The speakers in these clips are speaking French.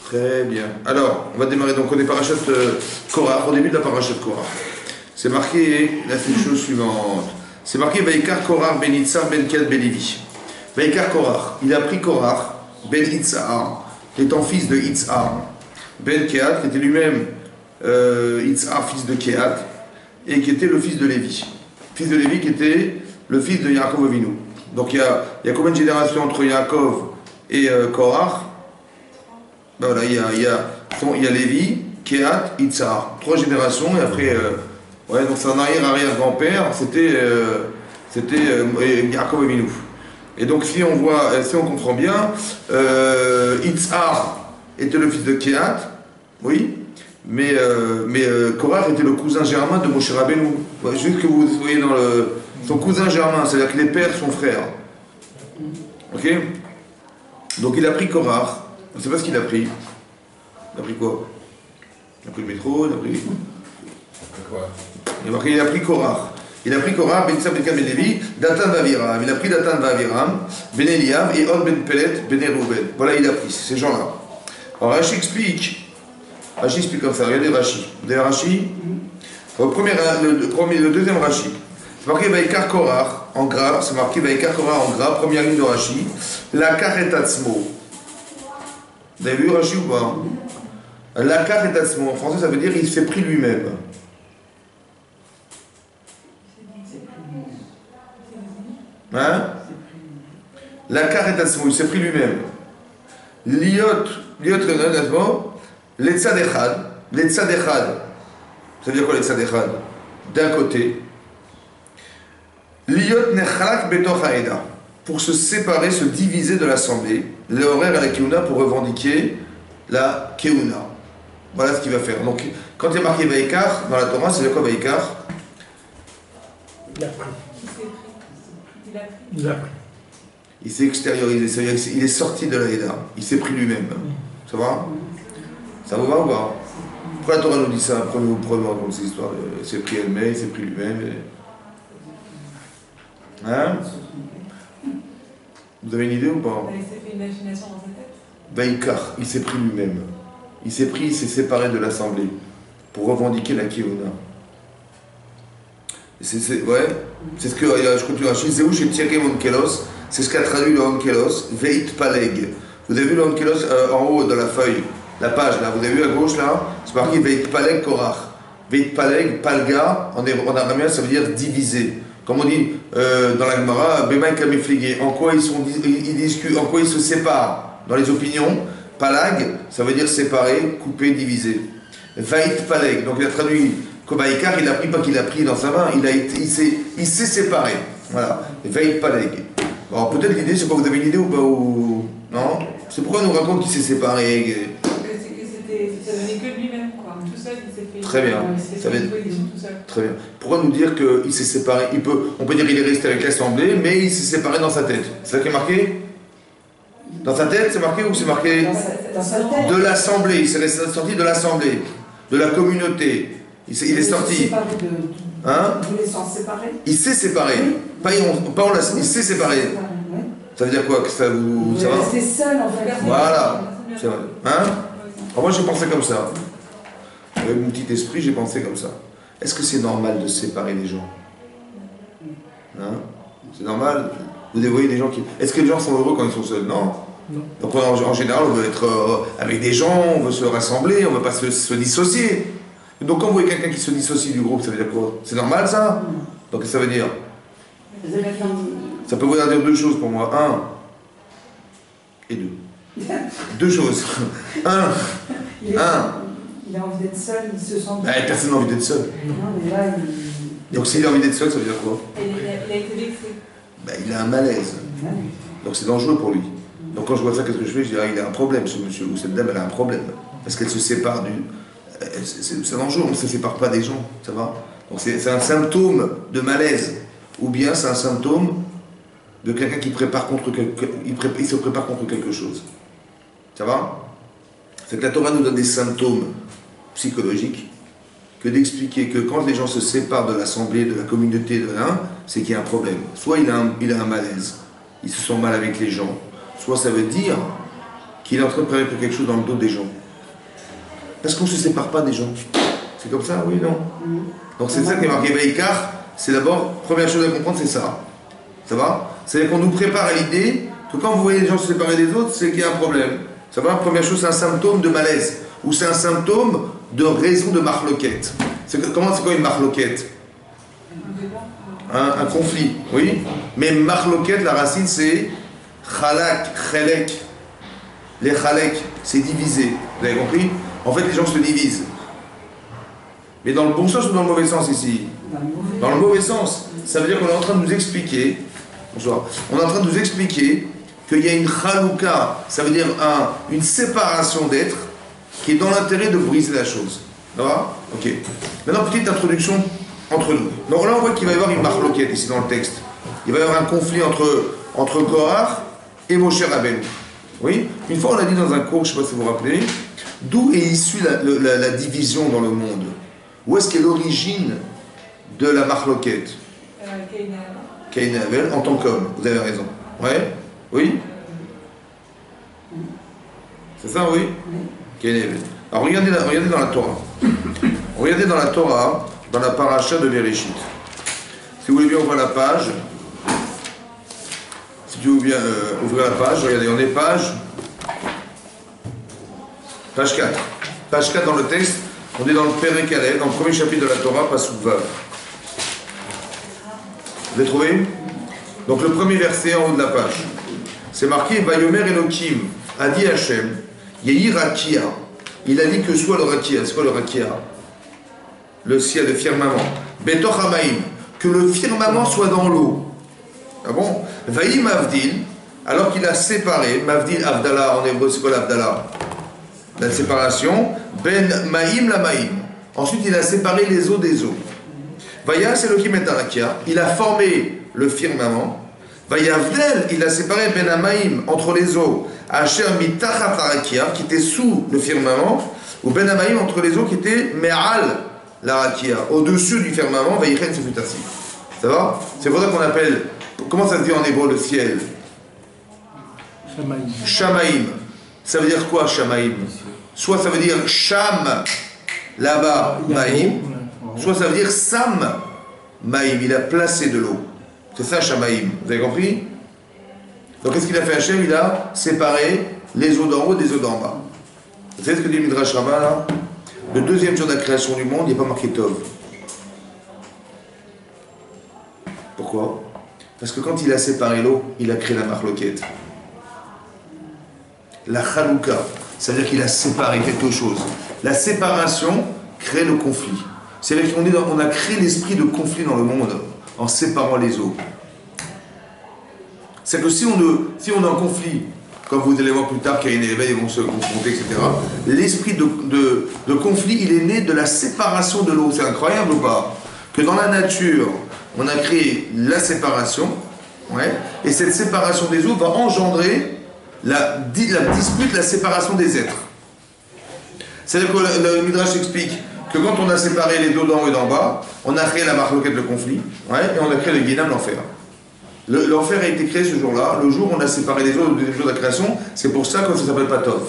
Très bien. Alors, on va démarrer. Donc, on est parachat Korach, au début de la parachat Korach. C'est marqué, là, c'est les choses suivantes. C'est marqué Vaikar Korach ben Itzar ben Kiat ben Levi. Vaikar Korach, il a pris Korach ben Itzar, qui étant fils de Itzar, ben Kiat, qui était lui-même Itzar, fils de Kiat, et qui était le fils de Lévi. Fils de Lévi qui était le fils de Yaakov Avinu. Donc, il y a combien de générations entre Yaakov et Korach? Ben voilà, il y a Lévi, Kehat, Itzar. 3 générations, et après, ouais, donc son arrière-arrière-grand-père, c'était Yaakov Avinu. Et donc, si on comprend bien, Itzar était le fils de Kehat, oui, mais Korach était le cousin germain de Moshe Rabbeinu. Ouais, juste que vous voyez dans son cousin germain, c'est-à-dire que les pères sont frères. Ok? Donc, il a pris Korach. On ne sait pas ce qu'il a pris. Il a pris quoi? Il a pris le métro, il a pris quoi? Il a pris Korach. Il a pris Korach, Ben Itzar ben Kiat ben Levi, Datan Vaviram. Il a pris Datan Vaviram, Ben Eliav et Od ben Pelet, Ben Reuven. Voilà, il a pris ces gens-là. Alors Rashi explique comme ça. Regardez Rashi. Vous avez Rashi? Le deuxième Rashi. C'est marqué Vaikar Korach en gras. C'est marqué Vaikar Korach en gras. Première ligne de Rashi. La Karetatzmo. Vous avez vu Rashi ou pas? La Karetatzmo, en français, ça veut dire il s'est pris lui-même. Hein? La Karetatzmo, il s'est pris lui-même. Liot Letzadechad. Letzadechad. Ça veut dire quoi Letzadechad? D'un côté. Liot Nechalak Betoch Haeda. Pour se séparer, se diviser de l'assemblée, l'horaire à la Keuna pour revendiquer la Keuna. Voilà ce qu'il va faire. Donc, quand il y a marqué Vaikar dans la Torah, c'est quoi Vaikar? Il a pris. Il a pris. Il s'est extériorisé, c'est-à-dire qu'il est sorti de la Haïda. Il s'est pris lui-même. Ça va? Ça vous va ou pas? Pourquoi la Torah nous dit ça? Pourquoi vous prenez en compte cette histoire? Il s'est pris elle-même, il s'est pris lui-même. Hein? Vous avez une idée ou pas? Il s'est fait une imagination dans sa tête. Vaikar, il s'est pris lui-même. Il s'est séparé de l'assemblée pour revendiquer la Keuna. Ouais, c'est ce que je continue à chier. Zéou chez Tirem Onkelos, c'est ce qu'a traduit le Onkelos, Veit Paleg. Vous avez vu le Onkelos en haut de la feuille, la page là, vous avez vu à gauche là? C'est marqué Veit Paleg Korach. Veit Paleg, Palga, en araméen ça veut dire diviser. Comme on dit dans la Gemara, Bemaï Kamifligé, en quoi ils discutent, en quoi ils se séparent dans les opinions. Palag, ça veut dire séparer, couper, diviser. Veit Paleg, donc il a traduit Kobaïkar, il a pris, pas qu'il a pris dans sa main, il s'est séparé. Voilà, Veit Paleg. Alors peut-être l'idée, c'est pas, vous avez une idée ou pas ou... Non? C'est pourquoi on nous raconte qu'il s'est séparé. C'est que ça venait que de lui-même, quoi. Tout seul, il s'est fait. Très bien. Ça fait une position tout seul. Très bien. Pourquoi nous dire qu'il s'est séparé? On peut dire qu'il est resté avec l'assemblée, mais il s'est séparé dans sa tête. C'est ça qui est marqué? Dans sa tête, c'est marqué ou c'est marqué? Dans sa tête. De l'assemblée. Il s'est sorti de l'assemblée, de la communauté. Il est sorti. Hein? Il voulait s'en séparer. Il s'est séparé. Oui. Il s'est séparé. Oui. Ça veut dire quoi? Que ça vous. Il Ça est va? resté seul en fait. Voilà. C'est vrai. Hein? Alors moi j'ai pensé comme ça. Avec mon petit esprit, j'ai pensé comme ça. Est-ce que c'est normal de séparer les gens? Hein? C'est normal? Vous voyez des gens qui... Est-ce que les gens sont heureux quand ils sont seuls? Non. Non. Donc en général, on veut être avec des gens, on veut se rassembler, on ne veut pas se dissocier. Donc quand vous voyez quelqu'un qui se dissocie du groupe, ça veut dire quoi? C'est normal ça? Donc ça veut dire... Ça peut vouloir dire 2 choses pour moi. 1 et 2. 2 choses. 1. Il a envie d'être seul, il se sent... Personne n'a envie d'être seul. Non, mais là, Donc s'il a envie d'être seul, ça veut dire quoi? Il a été vexé. Il a un malaise. Donc c'est dangereux pour lui. Donc quand je vois ça, qu'est-ce que je fais? Je dis, il a un problème ce monsieur, ou cette dame, elle a un problème. Parce qu'elle se sépare du... C'est dangereux, on ne se sépare pas des gens, ça va? Donc c'est un symptôme de malaise. Ou bien c'est un symptôme de quelqu'un qui prépare contre il se prépare contre quelque chose. Ça va? C'est que la Torah nous donne des symptômes psychologiques que d'expliquer que quand les gens se séparent de l'assemblée, de la communauté, de l'un, c'est qu'il y a un problème. Soit il a un malaise, il se sent mal avec les gens, soit ça veut dire qu'il est en train de préparer quelque chose dans le dos des gens. Parce qu'on ne se sépare pas des gens. C'est comme ça, oui, non? Donc c'est ça qui est marqué Veikar. C'est d'abord, première chose à comprendre, c'est ça. Ça va? C'est-à-dire qu'on nous prépare à l'idée que quand vous voyez les gens se séparer des autres, c'est qu'il y a un problème. Ça va? Première chose, c'est un symptôme de malaise. Ou c'est un symptôme de raison de marloquette. Comment c'est quoi une marloquette? Un conflit, oui. Mais marloquette, la racine, c'est chalak, chelek. Les chalek, c'est divisé. Vous avez compris? En fait, les gens se divisent. Mais dans le bon sens ou dans le mauvais sens ici? Dans le mauvais sens. Ça veut dire qu'on est en train de nous expliquer, bonsoir, on est en train de nous expliquer qu'il y a une chalouka, ça veut dire une séparation d'êtres qui est dans l'intérêt de briser la chose. Ça va? Ok. Maintenant, petite introduction entre nous. Donc là, on voit qu'il va y avoir une marloquette ici dans le texte. Il va y avoir un conflit entre Korach et Moshe Rabbeinu. Oui? Une fois, on a dit dans un cours, je ne sais pas si vous vous rappelez, d'où est issue la division dans le monde? Où est-ce qu'est l'origine de la marloquette? Caïn et Abel, en tant qu'homme, vous avez raison. Ouais? Oui? C'est ça, oui? Caïn et Abel. Alors regardez dans la Torah. Regardez dans la Torah, dans la paracha de Bereshit. Si vous voulez bien ouvrir la page, si tu veux bien ouvrir la page, regardez, on est page 4. Page 4 dans le texte, on est dans le Perek Aleph, dans le premier chapitre de la Torah, Pasuk Vav. Vous avez trouvé? Donc le premier verset en haut de la page, c'est marqué Vayomer Elokim, a dit Hachem, Yehi Rakia. Il a dit que soit le Rakia. C'est quoi le Rakia? Le ciel, le firmament. Betoch Hamaim, que le firmament soit dans l'eau. Ah bon? Vaïm Avdil, alors qu'il a séparé, Mavdil Avdallah, en hébreu c'est quoi l'Avdallah? La séparation, Ben Maïm la Maïm. Ensuite il a séparé les eaux des eaux. Vayas Elohim et Arakia, il a formé le firmament. Vayavdel, il a séparé Ben Amaïm entre les eaux. Asher mitachat Arakia, qui était sous le firmament, ou Ben Amaïm entre les eaux qui étaient Me'al l'Arakia, au-dessus du firmament, Vayichen Sefutasi. Ça va? C'est pour ça qu'on appelle, comment ça se dit en hébreu le ciel? Shamaïm. Shamaïm. Ça veut dire quoi, Shamaïm? Soit ça veut dire Sham, là-bas, Maïm, soit ça veut dire Sam, Maïm, il a placé de l'eau. C'est ça, Shamaïm. Vous avez compris? Donc qu'est-ce qu'il a fait Hachem? Il a séparé les eaux d'en haut des eaux d'en bas. Vous savez ce que dit Midrash Rabbah là? Le deuxième jour de la création du monde, il n'y a pas marqué Tov. Pourquoi? Parce que quand il a séparé l'eau, il a créé la marloquette. La chalouka, ça veut dire qu'il a séparé quelque chose. La séparation crée le conflit. C'est-à-dire qu'on a créé l'esprit de conflit dans le monde en séparant les eaux. C'est que si on est en conflit, comme vous allez voir plus tard, qu'il y a une éveil, ils vont se confronter, etc. L'esprit de conflit, il est né de la séparation de l'eau. C'est incroyable ou pas? Que dans la nature, on a créé la séparation, ouais, et cette séparation des eaux va engendrer la dispute, la séparation des êtres. C'est-à-dire que le Midrash explique que quand on a séparé les dos d'en haut et d'en bas, on a créé la marloquette, le conflit, ouais, et on a créé le Guinam, l'enfer. L'enfer a été créé ce jour-là, le jour où on a séparé les eaux, le deuxième jour de la création, c'est pour ça que ça ne s'appelle pas Tov.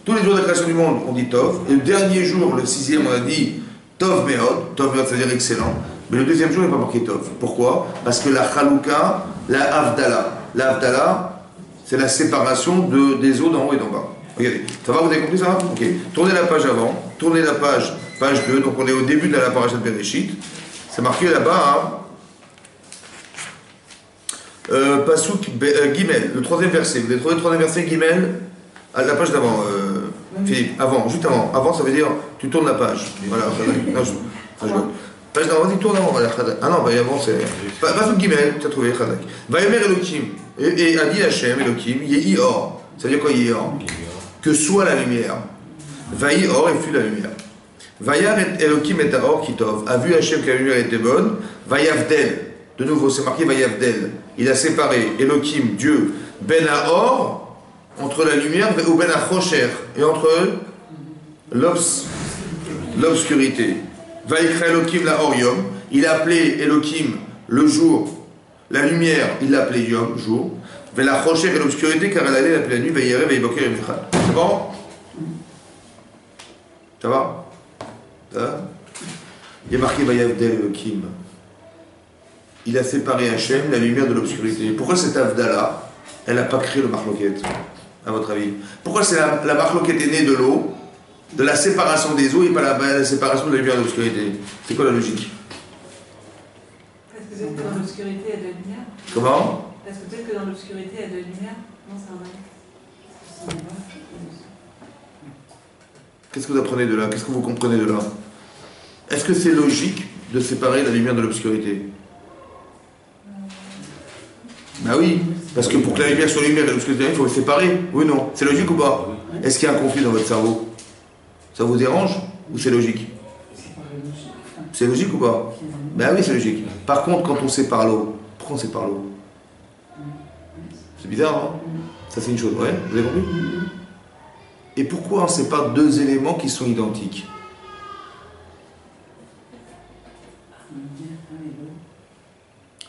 Tous les jours de la création du monde, on dit Tov, et le dernier jour, le sixième, on a dit Tov Meod, Tov Meod, c'est-à-dire excellent, mais le deuxième jour, il n'y a pas marqué Tov. Pourquoi? Parce que la Chalouka, la Avdallah, c'est la séparation des eaux d'en haut et d'en bas. Regardez, ça va, vous avez compris ça? Ok. Tournez la page avant, tournez la page 2, donc on est au début de la paracha de Bereshit. C'est marqué là-bas, Pasuk Gimel, le troisième verset. Vous avez trouvé le troisième verset Gimel? À la page d'avant, Philippe, avant, juste avant. Avant, ça veut dire, tu tournes la page. Voilà, non, je page d'avant, vas-y, tourne avant. Ah non, avant, c'est. Pasuk Gimel, tu as trouvé, Chadak. Vayomer Elohim, et a dit Hachem, Elohim, Yehi Or. Ça veut dire quoi, Yehi Or? Que soit la lumière. Vayi Or, et fut la lumière. Vayar Elohim et Or Kitov. A vu Hachem que la lumière était bonne. Vayavdel. De nouveau, c'est marqué Vayavdel. Il a séparé Elohim, Dieu, Ben Or, entre la lumière, ou Ben Achocher, et entre l'obscurité. Vaikra Elohim la Or Yom. Il a appelé Elohim le jour, la lumière, il l'a appelé Yom, jour. la rochère et l'obscurité, car elle allait la nuit, veillerait, veilleboker et michal. C'est bon? Ça va? Ça va? Il y a marqué Vayavdel Kim. Il a séparé Hachem, la lumière de l'obscurité. Pourquoi cette Avdala, elle n'a pas créé le Marloquette, à votre avis? Pourquoi la Marloquette est née de l'eau, de la séparation des eaux et pas la séparation de la lumière de l'obscurité? C'est quoi la logique? Parce que peut-être que dans l'obscurité, il y a de la lumière. Comment? Parce que peut-être que dans l'obscurité, il y a de la lumière. Non, c'est vrai. Qu'est-ce que vous apprenez de là? Qu'est-ce que vous comprenez de là? Est-ce que c'est logique de séparer la lumière de l'obscurité? Ben oui, parce que pour que la lumière soit lumière et l'obscurité, il faut les séparer. Oui ou non? C'est logique ou pas? Est-ce qu'il y a un conflit dans votre cerveau? Ça vous dérange ou c'est logique? C'est logique ou pas? Ben oui, c'est logique. Par contre, quand on sépare l'eau, pourquoi on sépare l'eau? C'est bizarre, hein? Ça c'est une chose, ouais? Vous avez compris? Et pourquoi on sépare deux éléments qui sont identiques?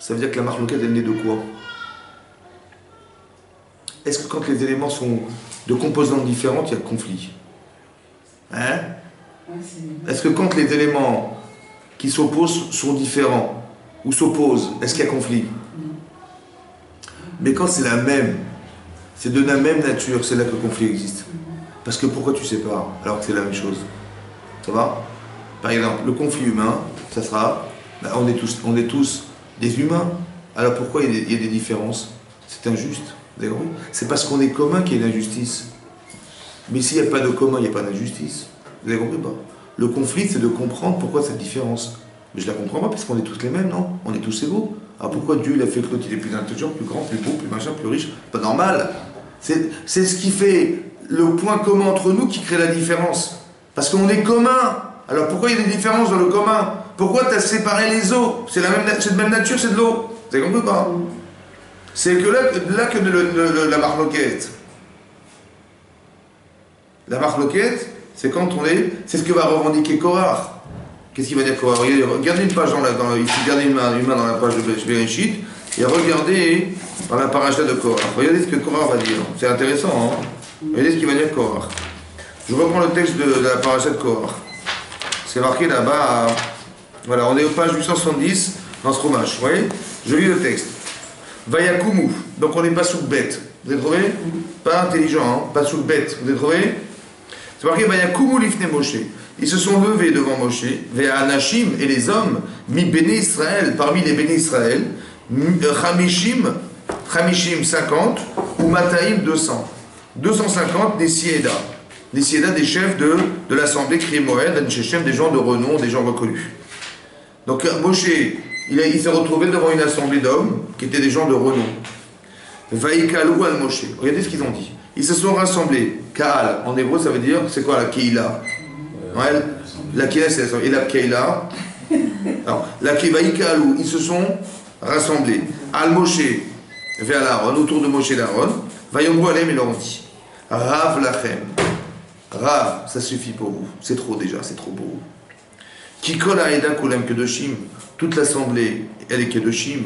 Ça veut dire que la marloquette, elle naît de quoi? Est-ce que quand les éléments sont de composantes différentes, il y a conflit? Hein? Est-ce que quand les éléments qui s'opposent sont différents ou s'opposent, est-ce qu'il y a conflit? Mais quand c'est la même, c'est de la même nature, c'est là que le conflit existe. Parce que pourquoi tu sépares alors que c'est la même chose? Ça va? Par exemple, le conflit humain, ça sera, ben on est tous des humains. Alors pourquoi il y a des différences? C'est injuste. Vous avez compris? C'est parce qu'on est commun qu'il y a une injustice. Mais s'il n'y a pas de commun, il n'y a pas d'injustice. Vous avez compris pas? Le conflit, c'est de comprendre pourquoi cette différence. Mais je la comprends pas parce qu'on est tous les mêmes, non? On est tous égaux. Alors pourquoi Dieu il a fait que l'autre il est plus intelligent, plus grand, plus beau, plus machin, plus riche? Pas normal. C'est ce qui fait le point commun entre nous qui crée la différence. Parce qu'on est commun. Alors pourquoi il y a des différences dans le commun? Pourquoi tu as séparé les eaux? C'est de même nature, c'est de l'eau. Vous avez compris ou pas? C'est que là que la marloquette. La marloquette, c'est quand on est. C'est ce que va revendiquer Korach. Qu'est-ce qu'il va dire Korach? Regardez une page ici, regardez une main dans la page de Bereshit, et regardez dans la paracha de Korach. Regardez ce que Korach va dire. C'est intéressant, hein? Regardez ce qu'il va dire Korach. Je reprends le texte de la paracha de Korach. C'est marqué là-bas. Voilà, on est aux pages 870 dans ce romache. Vous voyez? Je lis le texte. Vayakumu. Donc on n'est pas sous bête. Vous avez trouvé? Pas intelligent, hein? Pas sous bête. Vous avez trouvé? C'est marqué Vayakumu lifne Moshe. Ils se sont levés devant Moshe, Vea Anashim et les hommes, mi béné Israël, parmi les béné Israël, Chamishim 50, ou Mataïm 200. 250 des Siéda. Des Siéda, des chefs de l'assemblée Krié Moed, des gens de renom, des gens reconnus. Donc Moshe, il s'est retrouvé devant une assemblée d'hommes qui étaient des gens de renom. Vaïkalou al Moshe. Regardez ce qu'ils ont dit. Ils se sont rassemblés. Kaal, en hébreu, ça veut dire, c'est quoi la Keila? Ouais, la Keila, c'est la et la Keila. Alors, la Kevaïkalou, ils se sont rassemblés. Al Moshe, vers l'Aaron, autour de Moshe et d'Aaron. Vayomru alem, ils leur ont dit Rav lachem. Rav, ça suffit pour vous. C'est trop déjà, c'est trop beau. Kikol Aeda Kulam Kedoshim. Toute l'assemblée, elle est Kedoshim.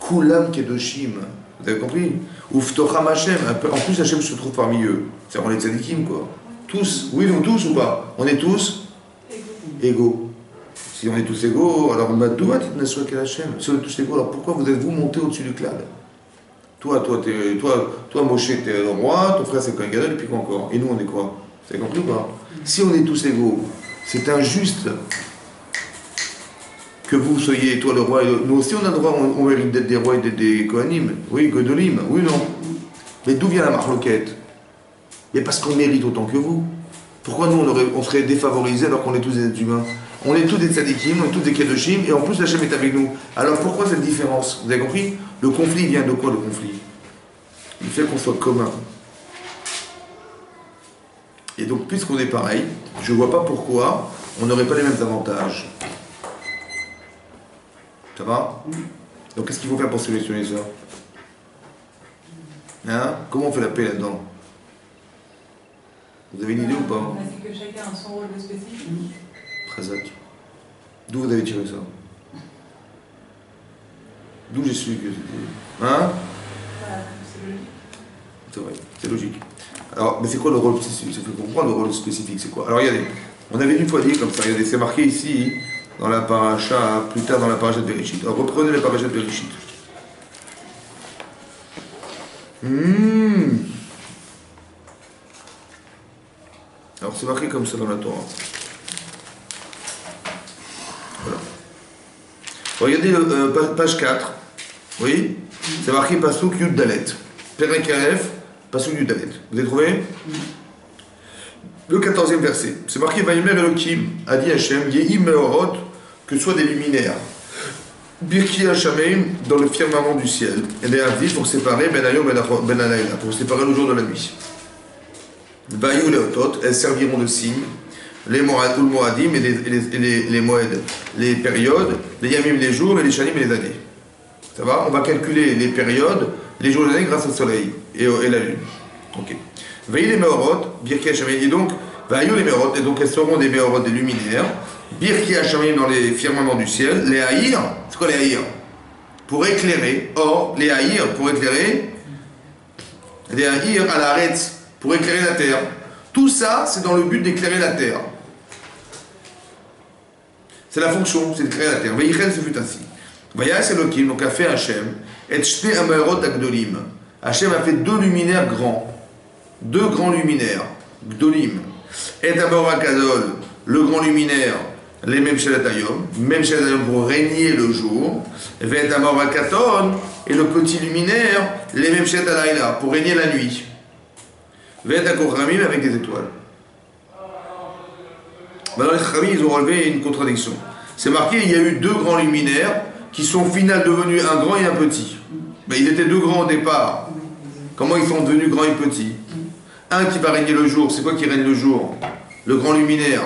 Kulam Kedoshim. Vous avez compris? Uftocham Hashem. En plus, Hashem se trouve parmi eux. C'est-à-dire, on est tzadikim, quoi. Tous. Oui, nous tous ou pas? On est tous égaux. Si on est tous égaux, alors Madouat Naswa Kel Hashem. Si on est tous égaux, alors pourquoi vous êtes-vous monté au-dessus du clade? Toi, Moshe, t'es le roi, ton frère c'est Kohen Gadol, et puis quoi encore? Et nous, on est quoi? Vous avez compris ou pas? Si on est tous égaux, c'est injuste que vous soyez, toi le roi, et nous aussi on a le droit, on mérite d'être des rois et d'être des Kohanim. Oui, Godolim, oui, non. Mais d'où vient la marloquette? Mais parce qu'on mérite autant que vous. Pourquoi nous on serait défavorisés alors qu'on est tous des êtres humains? On est tous des tzadikim, on est tous des kedoshim, et en plus Hachem est avec nous. Alors pourquoi cette différence? Vous avez compris? Le conflit vient de quoi, le conflit? Il fait qu'on soit commun. Et donc, puisqu'on est pareil, je ne vois pas pourquoi on n'aurait pas les mêmes avantages. Ça va? Donc, qu'est-ce qu'il faut faire pour solutionner ça? Hein? Comment on fait la paix là-dedans? Vous avez une idée ou pas? C'est que chacun a son rôle spécifique. Khazak. D'où vous avez tiré ça? D'où j'ai su que c'était... Hein? C'est vrai, c'est logique. Alors, mais c'est quoi le rôle spécifique? Il faut comprendre le rôle spécifique, c'est quoi? Alors, regardez, on avait une fois dit comme ça, regardez, c'est marqué ici, dans la paracha, plus tard dans la paracha de Bereshit. Alors, reprenez la paracha de Bereshit. Alors, c'est marqué comme ça dans la Torah. Voilà. Regardez page 4. Oui, c'est marqué Pasuk Yud Dalet. Perek Aleph, Pasuk Yud Dalet. Vous avez trouvé? Le 14e verset. C'est marqué Vayimer Elohim, a dit Hachem, Yehi Meorot, que ce soit des luminaires. Birki Hashameim, dans le firmament du ciel. Et les Avdis pour séparer Ben Ayom Ben Alayla, pour séparer le jour de la nuit. Vayou Leotot, elles serviront de signes. Les Moadim et les Moed, les périodes, les Yamim, les jours, et les Shanim et les années. Ça va? On va calculer les périodes, les jours et les années grâce au soleil et la lune. Ok. Veillez les Meorot, Birki Hashameim, et donc, Vayou les Meorot, et donc elles seront des Meorot, des luminaires. Birki Hashameim dans les firmaments du ciel. Les Haïr, c'est quoi les Haïr? Pour éclairer. Or, les Haïr, pour éclairer, les Haïr à la Retz, pour éclairer la terre. Tout ça, c'est dans le but d'éclairer la terre. C'est la fonction, c'est d'éclairer la terre. Veillechel, ce fut ainsi. Vayas Elohim, donc a fait Hachem, et Shne Amarot Agdolim. Hachem a fait deux luminaires grands. Deux grands luminaires. Gdolim. Et Amarot Kadol, le grand luminaire, les mêmes Shelatayom, même Shelatayom pour régner le jour. Et Amarot Katon, et le petit luminaire, les mêmes Shetalayla, pour régner la nuit. V'et Akochamim avec des étoiles. Maintenant, les Chachamim, ils ont relevé une contradiction. C'est marqué, il y a eu deux grands luminaires qui sont au final devenus un grand et un petit. Mais ils étaient deux grands au départ. Comment ils sont devenus grands et petits? Un qui va régner le jour, c'est quoi qui règne le jour? Le grand luminaire,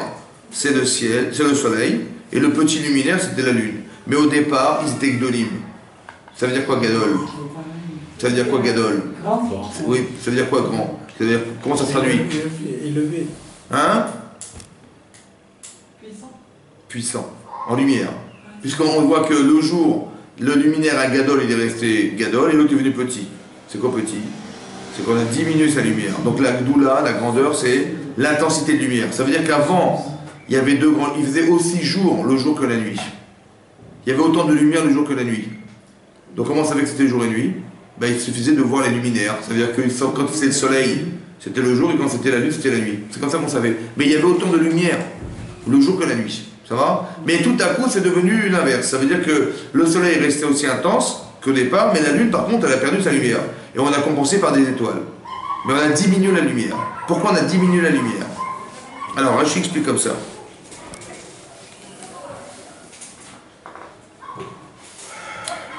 c'est le ciel, c'est le soleil, et le petit luminaire, c'était la lune. Mais au départ, ils étaient Gdolim. Ça veut dire quoi, Gadol? Ça veut dire quoi, Gadol? Oui, ça veut dire quoi, grand? C'est-à-dire, comment ça se traduit? Élevé. Hein? Puissant. Puissant. En lumière. Puisqu'on voit que le jour, le luminaire à Gadol, il est resté Gadol, et l'autre est devenu petit. C'est quoi petit? C'est qu'on a diminué sa lumière. Donc la Gdoula, la grandeur, c'est l'intensité de lumière. Ça veut dire qu'avant, il y avait deux grands... Il faisait aussi jour, le jour que la nuit. Il y avait autant de lumière le jour que la nuit. Donc comment on savait que c'était jour et nuit? Ben, il suffisait de voir les luminaires. Ça veut dire que quand c'était le soleil, c'était le jour, et quand c'était la nuit, c'était la nuit. C'est comme ça qu'on savait. Mais il y avait autant de lumière le jour que la nuit. Ça va? Mais tout à coup, c'est devenu l'inverse. Ça veut dire que le soleil est resté aussi intense qu'au départ, mais la lune, par contre, elle a perdu sa lumière. Et on a compensé par des étoiles. Mais on a diminué la lumière. Pourquoi on a diminué la lumière? Alors, Rashi explique comme ça.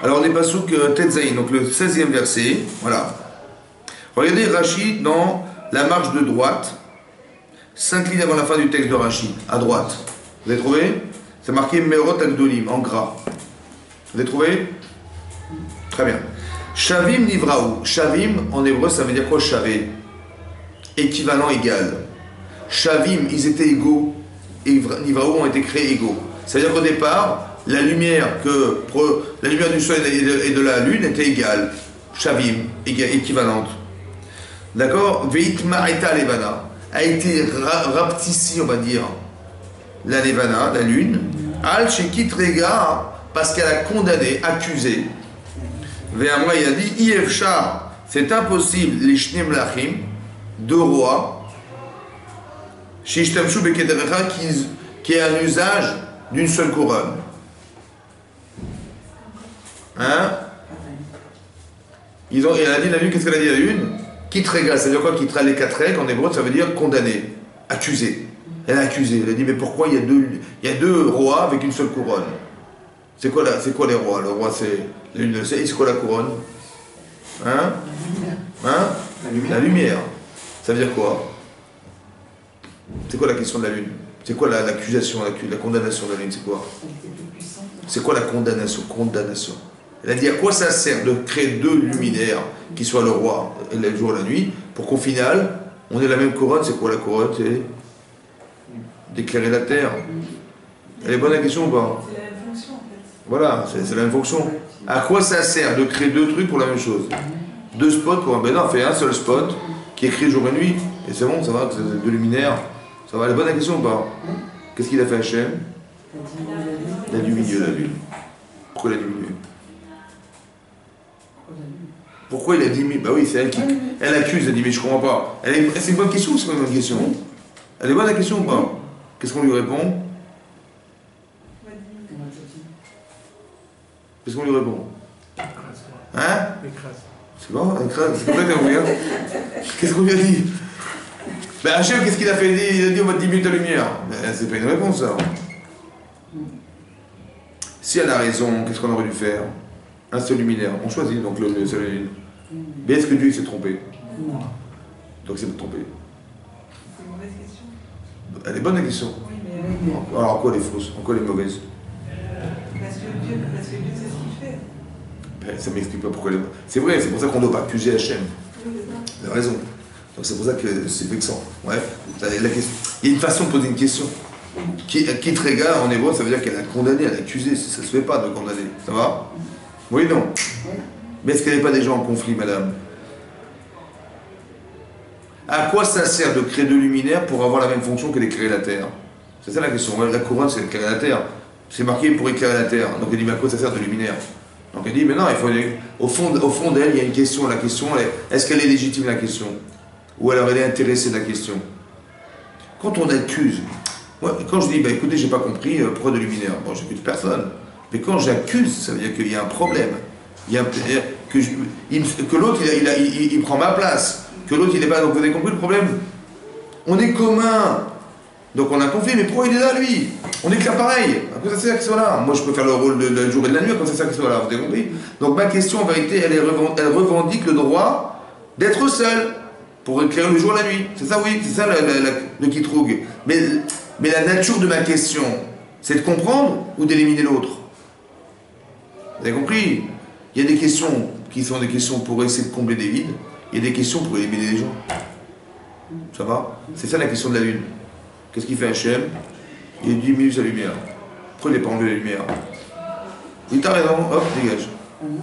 Alors, on est Pasuk Tetzaïn, donc le 16e verset. Voilà. Regardez Rashi dans la marche de droite. 5 lignes avant la fin du texte de Rashi, à droite. Vous avez trouvé? C'est marqué Meorot Agdolim, en gras. Vous avez trouvé? Très bien. Shavim Nivraou. Shavim, en hébreu, ça veut dire quoi, Shavé? Équivalent, égal. Shavim, ils étaient égaux. Et Nivraou ont été créés égaux. C'est-à-dire qu'au départ, la lumière du soleil et de la lune était égale. Shavim, équivalente. D'accord? Veitma Eta Levana a été rapetissée, on va dire, la Levana, la lune. Al Shekit Rega, parce qu'elle a condamné, accusé. Ve'amra, il a dit, Iefshar, c'est impossible, les Shnem Lachim, deux rois, Shishtamshu Bekederecha, qui a un usage d'une seule couronne. Hein? Elle a dit la lune, qu'est-ce qu'elle a dit la lune? Kitrega, ça veut dire quoi? Kitra les quatre règles, en hébreu, ça veut dire condamné, accusé. Elle a accusé, elle a dit, mais pourquoi il y a deux rois avec une seule couronne? C'est quoi les rois? Le roi, c'est la lune, c'est quoi la couronne? Hein? Hein? La lumière. Ça veut dire quoi? C'est quoi la question de la lune? C'est quoi l'accusation, la condamnation de la lune? C'est quoi? C'est quoi la condamnation? Elle a dit à quoi ça sert de créer deux luminaires qui soient le roi et le jour et la nuit pour qu'au final on ait la même couronne? C'est quoi la couronne? C'est d'éclairer la terre. Elle est bonne la question ou pas? C'est la même fonction en fait. Voilà, c'est la même fonction. À quoi ça sert de créer deux trucs pour la même chose? 2 spots pour un... Ben non, fais un seul spot qui écrit jour et nuit. Et c'est bon, ça va, c'est 2 luminaires. Ça va, elle est bonne la question ou pas? Qu'est-ce qu'il a fait Hachem? Il a diminué la lune. Pourquoi il a diminué? Pourquoi il a diminué? Bah oui, c'est elle qui... Elle accuse, elle dit, mais je comprends pas. C'est une bonne question ou c'est pas une bonne question? Elle est bonne la question ou pas? Qu'est-ce qu'on lui répond? Qu'est-ce qu'on lui répond? Hein? C'est bon, c'est comme ça qu'on regarde. Qu'est-ce qu'on lui a dit? Ben Hachem, qu'est-ce qu'il a fait? Il a dit on va diminuer ta lumière. Ben, c'est pas une réponse ça. Si elle a raison, qu'est-ce qu'on aurait dû faire? Un seul luminaire. On choisit donc le seul lune. Mais est-ce que Dieu s'est trompé? Non. Donc c'est pas trompé. C'est une mauvaise question. Elle est bonne la question. Oui, mais Alors en quoi elle est fausse? En quoi elle est mauvaise? parce que Dieu c'est ce qu'il fait. Ben, ça m'explique pas pourquoi elle est mauvaise. C'est vrai, c'est pour ça qu'on ne doit pas accuser Hachem. Oui, c'est ça. Vous avez raison. Donc c'est pour ça que c'est vexant. Bref, il y a une façon de poser une question. Kitrega en hébreu, ça veut dire qu'elle a condamné, elle a accusé. Ça se fait pas de condamner. Ça va? Oui, non. Mais est-ce qu'elle n'est pas déjà en conflit, madame? À quoi ça sert de créer 2 luminaires pour avoir la même fonction que d'éclairer la terre? C'est ça la question. La couronne, c'est d'éclairer la terre. C'est marqué pour éclairer la terre. Donc elle dit, mais à quoi ça sert de luminaire? Donc elle dit, mais non, il faut. Au fond d'elle, il y a une question. La question, est-ce qu'elle est légitime, la question? Ou alors elle est intéressée de la question? Quand on accuse, moi, quand je dis, bah écoutez, j'ai pas compris, pourquoi de luminaire? Bon, j'accuse personne. Mais quand j'accuse, ça veut dire qu'il y a un problème. Il y a que l'autre, il prend ma place. Que l'autre, il n'est pas. Donc vous avez compris le problème? On est commun. Donc on a conflit, mais pourquoi il est là, lui? On est clair pareil. À quoi ça sert qu'il soit là? Moi, je peux faire le rôle de jour et de la nuit, à quoi ça sert qu'il soit là? Vous avez compris? Donc ma question, en vérité, elle revendique le droit d'être seul pour éclairer le jour et la nuit. C'est ça, oui, c'est ça le kitroug. Mais la nature de ma question, c'est de comprendre ou d'éliminer l'autre? Vous avez compris? Il y a des questions qui sont des questions pour essayer de combler des vides. Il y a des questions pour éliminer les gens. Ça va? C'est ça la question de la lune. Qu'est-ce qu'il fait Hachem? Il diminue sa lumière. Pourquoi il n'a pas enlevé la lumière? Il t'a raison, hop, dégage.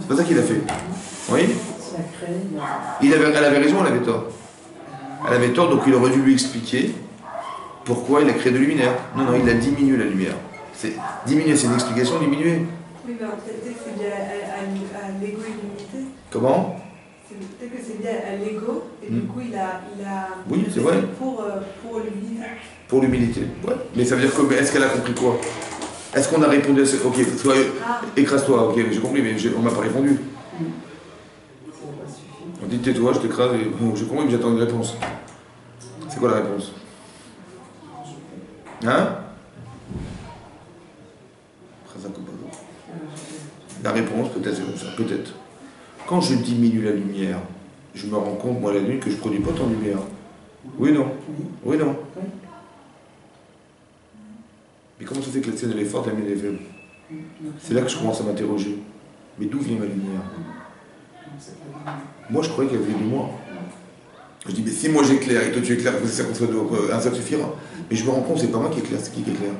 C'est pas ça qu'il a fait. Oui? Elle avait raison, elle avait tort. Elle avait tort, donc il aurait dû lui expliquer pourquoi il a créé de luminaire. Non, non, il a diminué la lumière. Diminuer, c'est une explication, diminuer. Oui, mais peut-être que c'est lié à l'ego et l'humilité. Comment? Peut-être que c'est lié à l'ego, et du coup il a oui, c'est vrai. Pour l'humilité. Pour l'humilité, ouais. Mais ça veut dire que, est-ce qu'elle a compris quoi? Est-ce qu'on a répondu à ce... Ok, toi, écrase-toi, ok, j'ai compris, mais on m'a pas répondu. On dit tais-toi, je t'écrase, et j'ai compris, mais j'attends une réponse. C'est quoi la réponse? Hein? La réponse, peut-être, c'est comme ça, peut-être. Quand je diminue la lumière, je me rends compte, moi, la lune, que je ne produis pas tant de lumière. Oui, non? Oui, non? Mais comment ça fait que la scène elle est forte, la mienne elle est faible? C'est là que je commence à m'interroger. Mais d'où vient ma lumière? Moi, je croyais qu'elle venait de moi. Je dis, mais si moi j'éclaire et toi tu éclaires, ça suffira. Mais je me rends compte, c'est pas moi qui éclaire, c'est qui éclaire.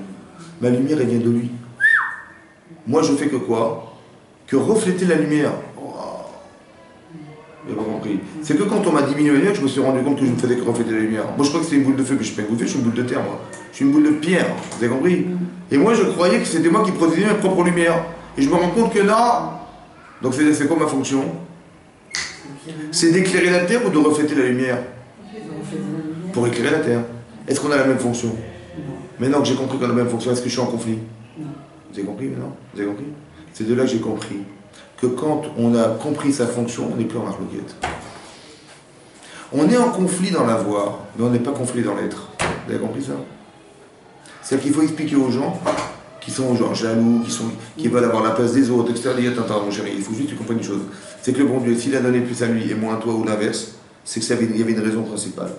Ma lumière, elle vient de lui. Moi, je fais que quoi? Que refléter la lumière. Vous avez pas compris. C'est que quand on m'a diminué la lumière, je me suis rendu compte que je ne faisais que refléter la lumière. Moi, je crois que c'était une boule de feu, mais je suis pas une boule de feu, je suis une boule de terre, moi. Je suis une boule de pierre, vous avez compris? Et moi, je croyais que c'était moi qui produisais ma propre lumière. Et je me rends compte que non. Donc, c'est quoi ma fonction? C'est d'éclairer la terre ou de refléter la lumière? Pour éclairer la terre. Est-ce qu'on a la même fonction? Maintenant que j'ai compris qu'on a la même fonction, est-ce que je suis en conflit? Vous avez compris maintenant? Vous avez compris? C'est de là que j'ai compris que quand on a compris sa fonction, on n'est plus en marloquette. On est en conflit dans l'avoir, mais on n'est pas conflit dans l'être. Vous avez compris ça? C'est-à-dire qu'il faut expliquer aux gens qui sont genre jaloux, qui veulent avoir la place des autres, etc. Attends, mon chéri, il faut juste que tu comprennes une chose. C'est que le bon Dieu, s'il a donné plus à lui et moins à toi ou l'inverse, c'est qu'il y avait une raison principale.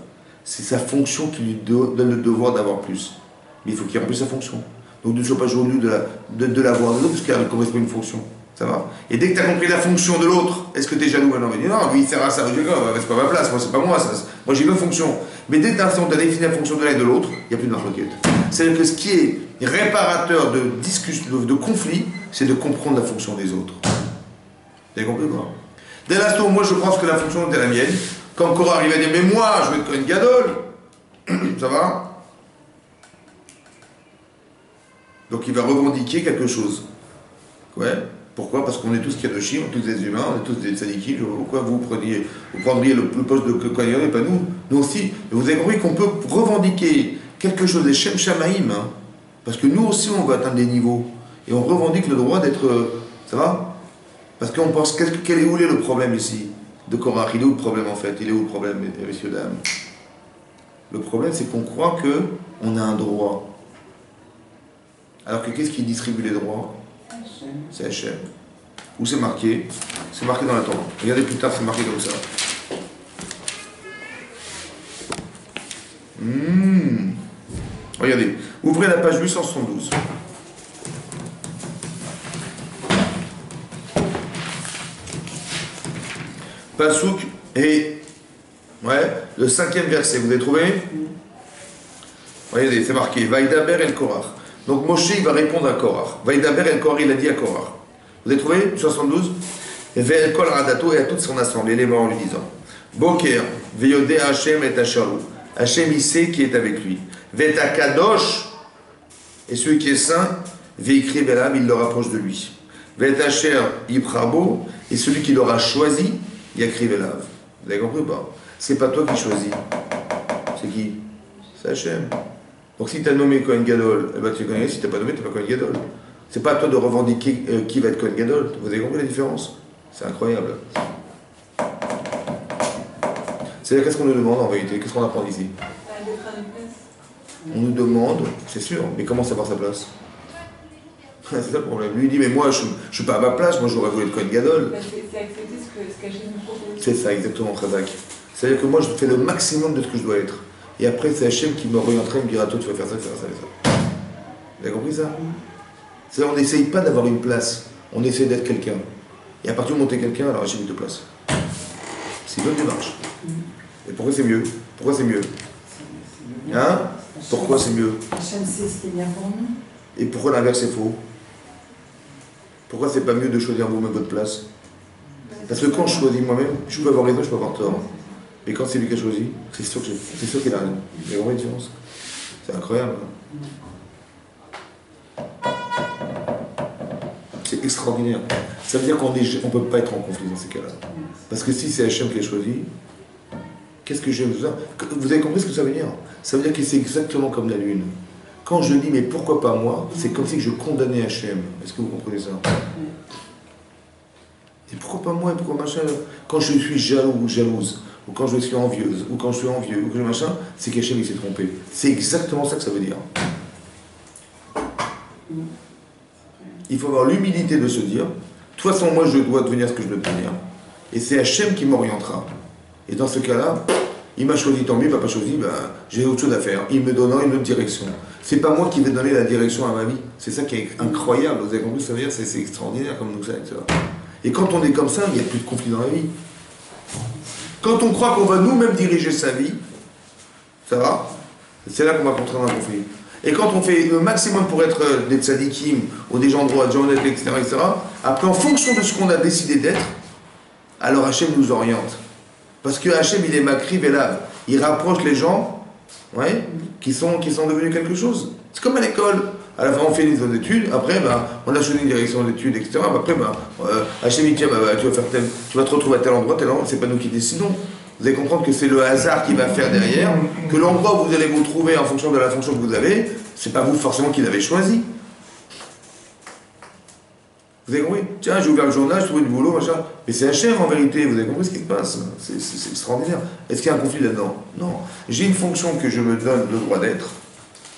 C'est sa fonction qui lui donne le devoir d'avoir plus. Mais il faut qu'il remplisse sa fonction. Donc ne sois pas jaloux de l'avoir de l'autre, parce qu'elle correspond à une fonction. Ça va? Et dès que tu as compris la fonction de l'autre, est-ce que tu es jaloux maintenant? Mais non, lui il sert à ça. Je dis, c'est pas ma place, moi c'est pas moi, ça. Moi j'ai ma fonction. Mais dès que tu as défini la fonction de l'un et de l'autre, il n'y a plus de marloquette. C'est-à-dire que ce qui est réparateur de discussion, de conflit, c'est de comprendre la fonction des autres. Vous avez compris quoi? Dès l'instant où moi je pense que la fonction était la mienne, quand Korah arrive à dire, mais moi je vais être Kohen Gadol, ça va? Donc il va revendiquer quelque chose. Ouais. Pourquoi? Parce qu'on est tous Kadoshim, on est tous des humains, on est tous des tzadikim. Pourquoi vous prendriez le poste de Kohen Gadol et pas nous? Nous aussi. Et vous avez compris qu'on peut revendiquer quelque chose des Shem Shamaïm, hein, parce que nous aussi on va atteindre des niveaux. Et on revendique le droit d'être... ça va? Parce qu'on pense, où est le problème ici de Korah? Il est où le problème en fait? Il est où le problème, messieurs, dames? Le problème c'est qu'on croit qu'on a un droit. Alors que qu'est-ce qui distribue les droits? C'est Hachem. Où c'est marqué? C'est marqué dans la Torah. Regardez plus tard, c'est marqué comme ça. Regardez. Ouvrez la page 872. Pasouk et... ouais, le 5e verset. Vous avez trouvé? Regardez, c'est marqué. Vaïdaber el Korach. Donc Moshe, il va répondre à Korach. Vaïdaber el Korach, il a dit à Korach. Vous avez trouvé? 72. Ve'el kol radato, et à toute son assemblée, les morts en lui disant, Boker, ve'yodé Hachem et Hachalou. Hachem, il sait qui est avec lui. Ve'ta kadosh, et celui qui est saint, ve'ikri ve'lam, il le rapproche de lui. Ve'ta asher ibrabo, et celui qui l'aura choisi, yakri ve'lav. Vous avez compris ou pas? C'est pas toi qui choisis. C'est qui? C'est Hachem. Donc si tu as nommé Kohen Gadol, eh ben tu connais, si tu n'as pas nommé, tu n'es pas Kohen Gadol. C'est pas à toi de revendiquer qui va être Kohen Gadol. Vous avez compris la différence? C'est incroyable. C'est-à-dire, qu'est-ce qu'on nous demande en vérité? Qu'est-ce qu'on apprend ici? On nous demande, c'est sûr, mais comment savoir sa place? C'est ça le problème. Lui il dit, mais moi je ne suis pas à ma place, moi j'aurais voulu être Kohen Gadol. C'est accepter ce qu'Hachem nous propose. C'est ça, exactement, Khazak. C'est-à-dire que moi je fais le maximum de ce que je dois être. Et après, c'est Hachem qui m'orienterait et me dira, toi, tu vas faire ça, faire ça, faire ça. Vous avez compris ça? C'est-à-dire, on n'essaye pas d'avoir une place, on essaie d'être quelqu'un. Et à partir du moment où tu es quelqu'un, alors Hachem, il te place. C'est une bonne démarche. Et pourquoi c'est mieux? Pourquoi c'est mieux? Hein? Pourquoi c'est mieux? Hachem sait ce qui est bien pour nous. Et pourquoi l'inverse est faux? Pourquoi c'est pas mieux de choisir vous-même votre place? Parce que quand je choisis moi-même, je peux avoir raison, je peux avoir tort. Mais quand c'est lui qui a choisi, c'est sûr qu'il a raison. Il y a vraiment une différence. C'est incroyable. C'est extraordinaire. Ça veut dire qu'on ne peut pas être en conflit dans ces cas-là. Parce que si c'est Hachem qui a choisi, qu'est-ce que j'ai besoin? Vous avez compris ce que ça veut dire? Ça veut dire que c'est exactement comme la lune. Quand je dis, mais pourquoi pas moi? C'est comme si je condamnais Hachem. Est-ce que vous comprenez ça? Et pourquoi pas moi? Et pourquoi machin? Quand je suis jaloux ou jalouse, ou quand je suis envieuse, ou quand je suis envieux, ou que je machin, c'est qu'Hachem il s'est trompé. C'est exactement ça que ça veut dire. Il faut avoir l'humilité de se dire, de toute façon moi je dois devenir ce que je dois devenir, et c'est Hachem qui m'orientera. Et dans ce cas-là, il m'a choisi, tant mieux, il m'a pas choisi, ben, j'ai autre chose à faire. Il me donnera une autre direction. C'est pas moi qui vais donner la direction à ma vie. C'est ça qui est incroyable. Vous avez compris, ça veut dire, c'est extraordinaire comme nous ça, etc. Et quand on est comme ça, il n'y a plus de conflit dans la vie. Quand on croit qu'on va nous-mêmes diriger sa vie, ça va? C'est là qu'on va rentrer dans un conflit. Et quand on fait le maximum pour être des tzadikim, ou des gens droits, des gens honnêtes, etc., après, en fonction de ce qu'on a décidé d'être, alors Hachem nous oriente. Parce que Hachem, il est makri velav. Il rapproche les gens, ouais, qui sont devenus quelque chose. C'est comme à l'école. À la fin, on fait des bonnes études. Après, ben, on a choisi une direction d'études, etc. Après, ben, Hachem, il dit, tu vas te retrouver à tel endroit, c'est pas nous qui décidons. Vous allez comprendre que c'est le hasard qui va faire derrière, que l'endroit où vous allez vous trouver en fonction de la fonction que vous avez, c'est pas vous forcément qui l'avez choisi. Vous avez compris? Tiens, j'ai ouvert le journal, je trouvais du boulot, machin. Mais c'est Hachem en vérité, vous avez compris ce qui se passe? C'est extraordinaire. Est-ce qu'il y a un conflit là-dedans? Non. J'ai une fonction que je me donne le droit d'être,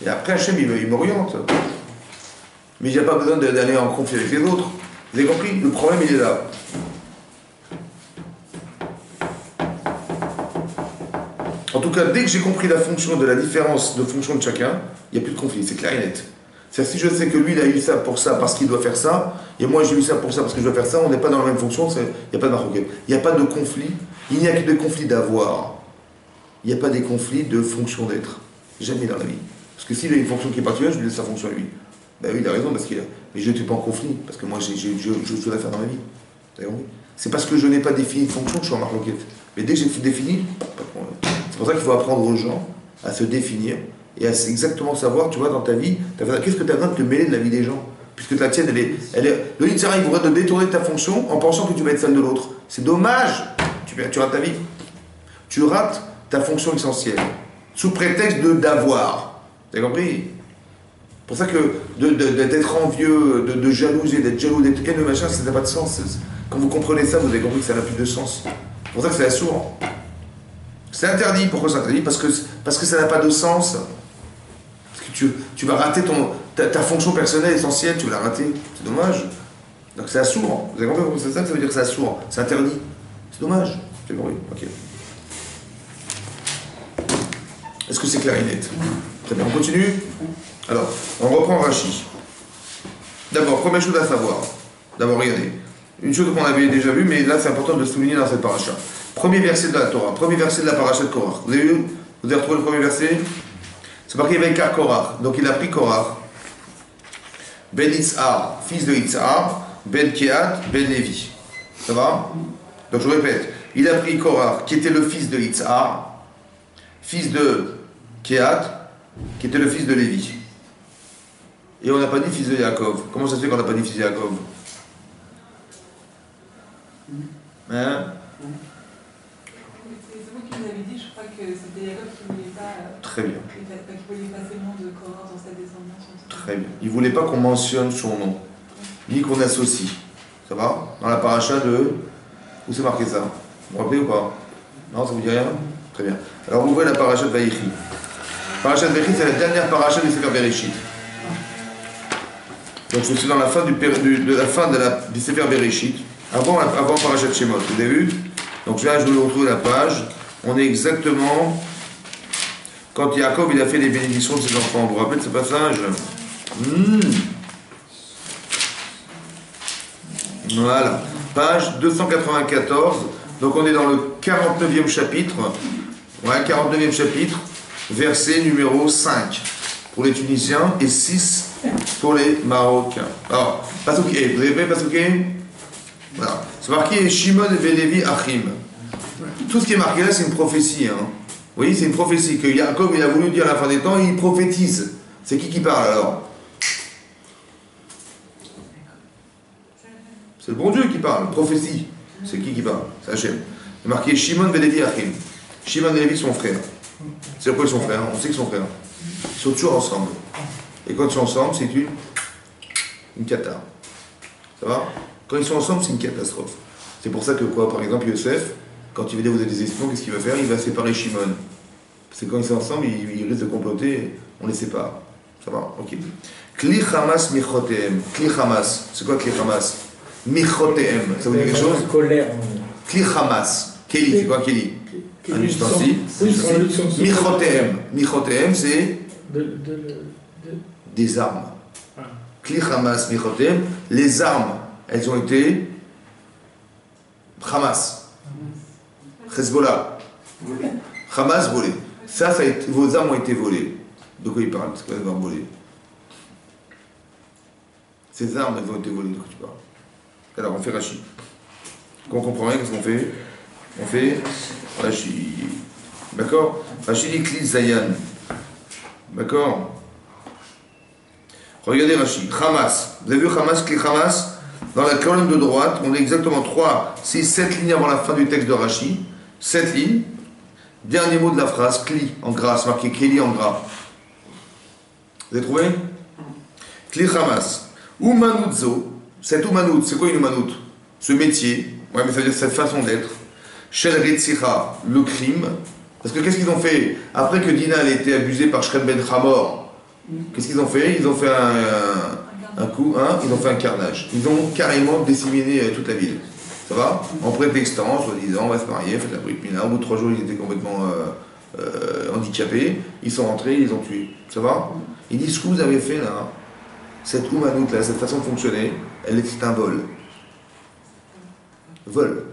et après Hachem, il m'oriente. Mais il n'y a pas besoin d'aller en conflit avec les autres. Vous avez compris? Le problème, il est là. En tout cas, dès que j'ai compris la fonction de la différence de fonction de chacun, il n'y a plus de conflit, c'est clair et net. C'est-à-dire si je sais que lui, il a eu ça pour ça parce qu'il doit faire ça, et moi j'ai eu ça pour ça parce que je dois faire ça, on n'est pas dans la même fonction, il n'y a pas de marque. Il n'y a pas de conflit, il n'y a que des conflits d'avoir. Il n'y a pas des conflits de fonction d'être. Jamais dans la vie. Parce que s'il a une fonction qui est particulière, je lui laisse sa fonction à lui. Ben oui, il a raison, parce qu'il a. Mais je n'étais pas en conflit, parce que moi j'ai autre chose à faire dans ma vie. Vous avez compris? C'est parce que je n'ai pas défini de fonction que je suis en marloquette. Mais dès que j'ai défini, pas de problème. C'est pour ça qu'il faut apprendre aux gens à se définir et à exactement savoir, tu vois, dans ta vie, qu'est-ce que tu as besoin de te mêler de la vie des gens. Puisque la tienne, elle est... Le Yitzhara, il voudrait te détourner de ta fonction en pensant que tu vas être celle de l'autre. C'est dommage. Tu rates ta vie. Tu rates ta fonction essentielle. Sous prétexte d'avoir. Tu as compris? C'est pour ça que d'être envieux, de jalouser, d'être jaloux, d'être haineux, machin, ça n'a pas de sens. Quand vous comprenez ça, vous avez compris que ça n'a plus de sens. C'est pour ça que c'est assourd. C'est interdit. Pourquoi c'est interdit? Parce que ça n'a pas de sens. Parce que tu vas rater ta fonction personnelle essentielle, tu vas la rater. C'est dommage. Donc c'est assourd. Vous avez compris? C'est ça que ça veut dire que c'est assourd. C'est interdit. C'est dommage. J'ai compris. Ok. Est-ce que c'est clair et net? Très bien. On continue? Alors, on reprend Rashi. D'abord, première chose à savoir. D'abord, regardez. Une chose qu'on avait déjà vue, mais là c'est important de souligner dans cette paracha. Premier verset de la Torah, premier verset de la paracha de Korach. Vous avez vu? Vous avez retrouvé le premier verset? C'est marqué Veikar Korach. Donc il a pris Korach, Ben Itzhar, fils de Itzhar, Ben Kehat, Ben Lévi. Ça va? Donc je répète. Il a pris Korach, qui était le fils de Itzhar, fils de Kehat, qui était le fils de Lévi. Et on n'a pas dit fils de Yaakov. Comment ça se fait qu'on n'a pas dit fils de Yaakov? Hein? C'est vous qui nous avez dit, je crois que c'était Yaakov qui ne voulait pas. Très bien. Qui voulait pas le nom de Korah dans sa descendance. Très bien. Il ne voulait pas qu'on mentionne son nom, ni qu'on associe. Ça va? Dans la paracha de. Où c'est marqué ça? Vous vous rappelez ou pas? Non, ça vous dit rien? Très bien. Alors ouvrez la paracha de Vaïchi. La paracha de Vaïchi, c'est la dernière paracha du Sefer Bereshit. Donc je suis dans la fin du Sefer Bereshit. Avant Parashat Shemot, vous avez vu? Donc là, je vais vous retrouver la page. On est exactement quand Yaakov il a fait les bénédictions de ses enfants. Vous vous rappelez de ce passage? Voilà. Page 294. Donc on est dans le 49e chapitre. Ouais, 49e chapitre. Verset numéro 5 pour les Tunisiens et 6 pour les Marocains. Alors, Pasouké, vous avez fait Pasouké? Voilà. C'est marqué Shimon et Lévi Achim. Tout ce qui est marqué là, c'est une prophétie. Hein. Vous voyez, c'est une prophétie que Yaakov il a voulu dire à la fin des temps, il prophétise. C'est qui parle alors? C'est le bon Dieu qui parle, prophétie. C'est qui parle? C'est Hachem. C'est marqué Shimon et Lévi Achim. Shimon et Lévi sont frères. C'est pourquoi ils sont frères? On sait qu'ils sont frères. Ils sont toujours ensemble. Et quand ils sont ensemble, c'est une cata. Ça va? Quand ils sont ensemble, c'est une catastrophe. C'est pour ça que, quoi, par exemple, Yosef, quand il veut dire vous êtes des espions, qu'est-ce qu'il va faire? Il va séparer Shimon. Parce que quand ils sont ensemble, ils risquent de comploter, on les sépare. Ça va? Ok. Kli Hamas Michotehem. Kli Hamas. C'est quoi Kli Hamas? Michotehem. Ça vous dit quelque chose? Kli Hamas. Keli, c'est quoi Keli? Un ustensile. Michotehem. Michotehem, c'est des armes. Kli Hamas Michotehem. Les armes. Elles ont été Hamas, Hezbollah, Hamas volé. Ça a été, vos armes ont été volées. De quoi il parle? C'est quoi avoir volé? Ces armes, elles ont été volées. De quoi tu parles? Alors on fait Rashi. Quand on comprend rien, qu'est-ce qu'on fait? On fait Rashi. D'accord? Rashi dit Kli Zayan. D'accord? Regardez Rashi. Hamas. Vous avez vu Hamas, Kli Hamas? Dans la colonne de droite, on est exactement 3, 6, 7 lignes avant la fin du texte de Rashi. 7 lignes. Dernier mot de la phrase, Kli en gras, c'est marqué Kli en gras. Vous avez trouvé? Kli Hamas. Umanutzo. Cette Umanut, c'est quoi une Umanut? Ce métier, ouais, mais ça veut dire cette façon d'être. Shel Retzira, le crime. Parce que qu'est-ce qu'ils ont fait? Après que Dina a été abusée par Shrem Ben Hamor, qu'est-ce qu'ils ont fait? Ils ont fait un coup, hein, ils ont fait un carnage. Ils ont carrément disséminé toute la ville. Ça va? En prétextant, soi-disant, on va se marier, faites la brique mina. Au bout de 3 jours, ils étaient complètement handicapés. Ils sont rentrés, ils ont tué. Ça va? Ils disent, ce que vous avez fait là, cette Oumanout là, cette façon de fonctionner, elle est un vol. Vol.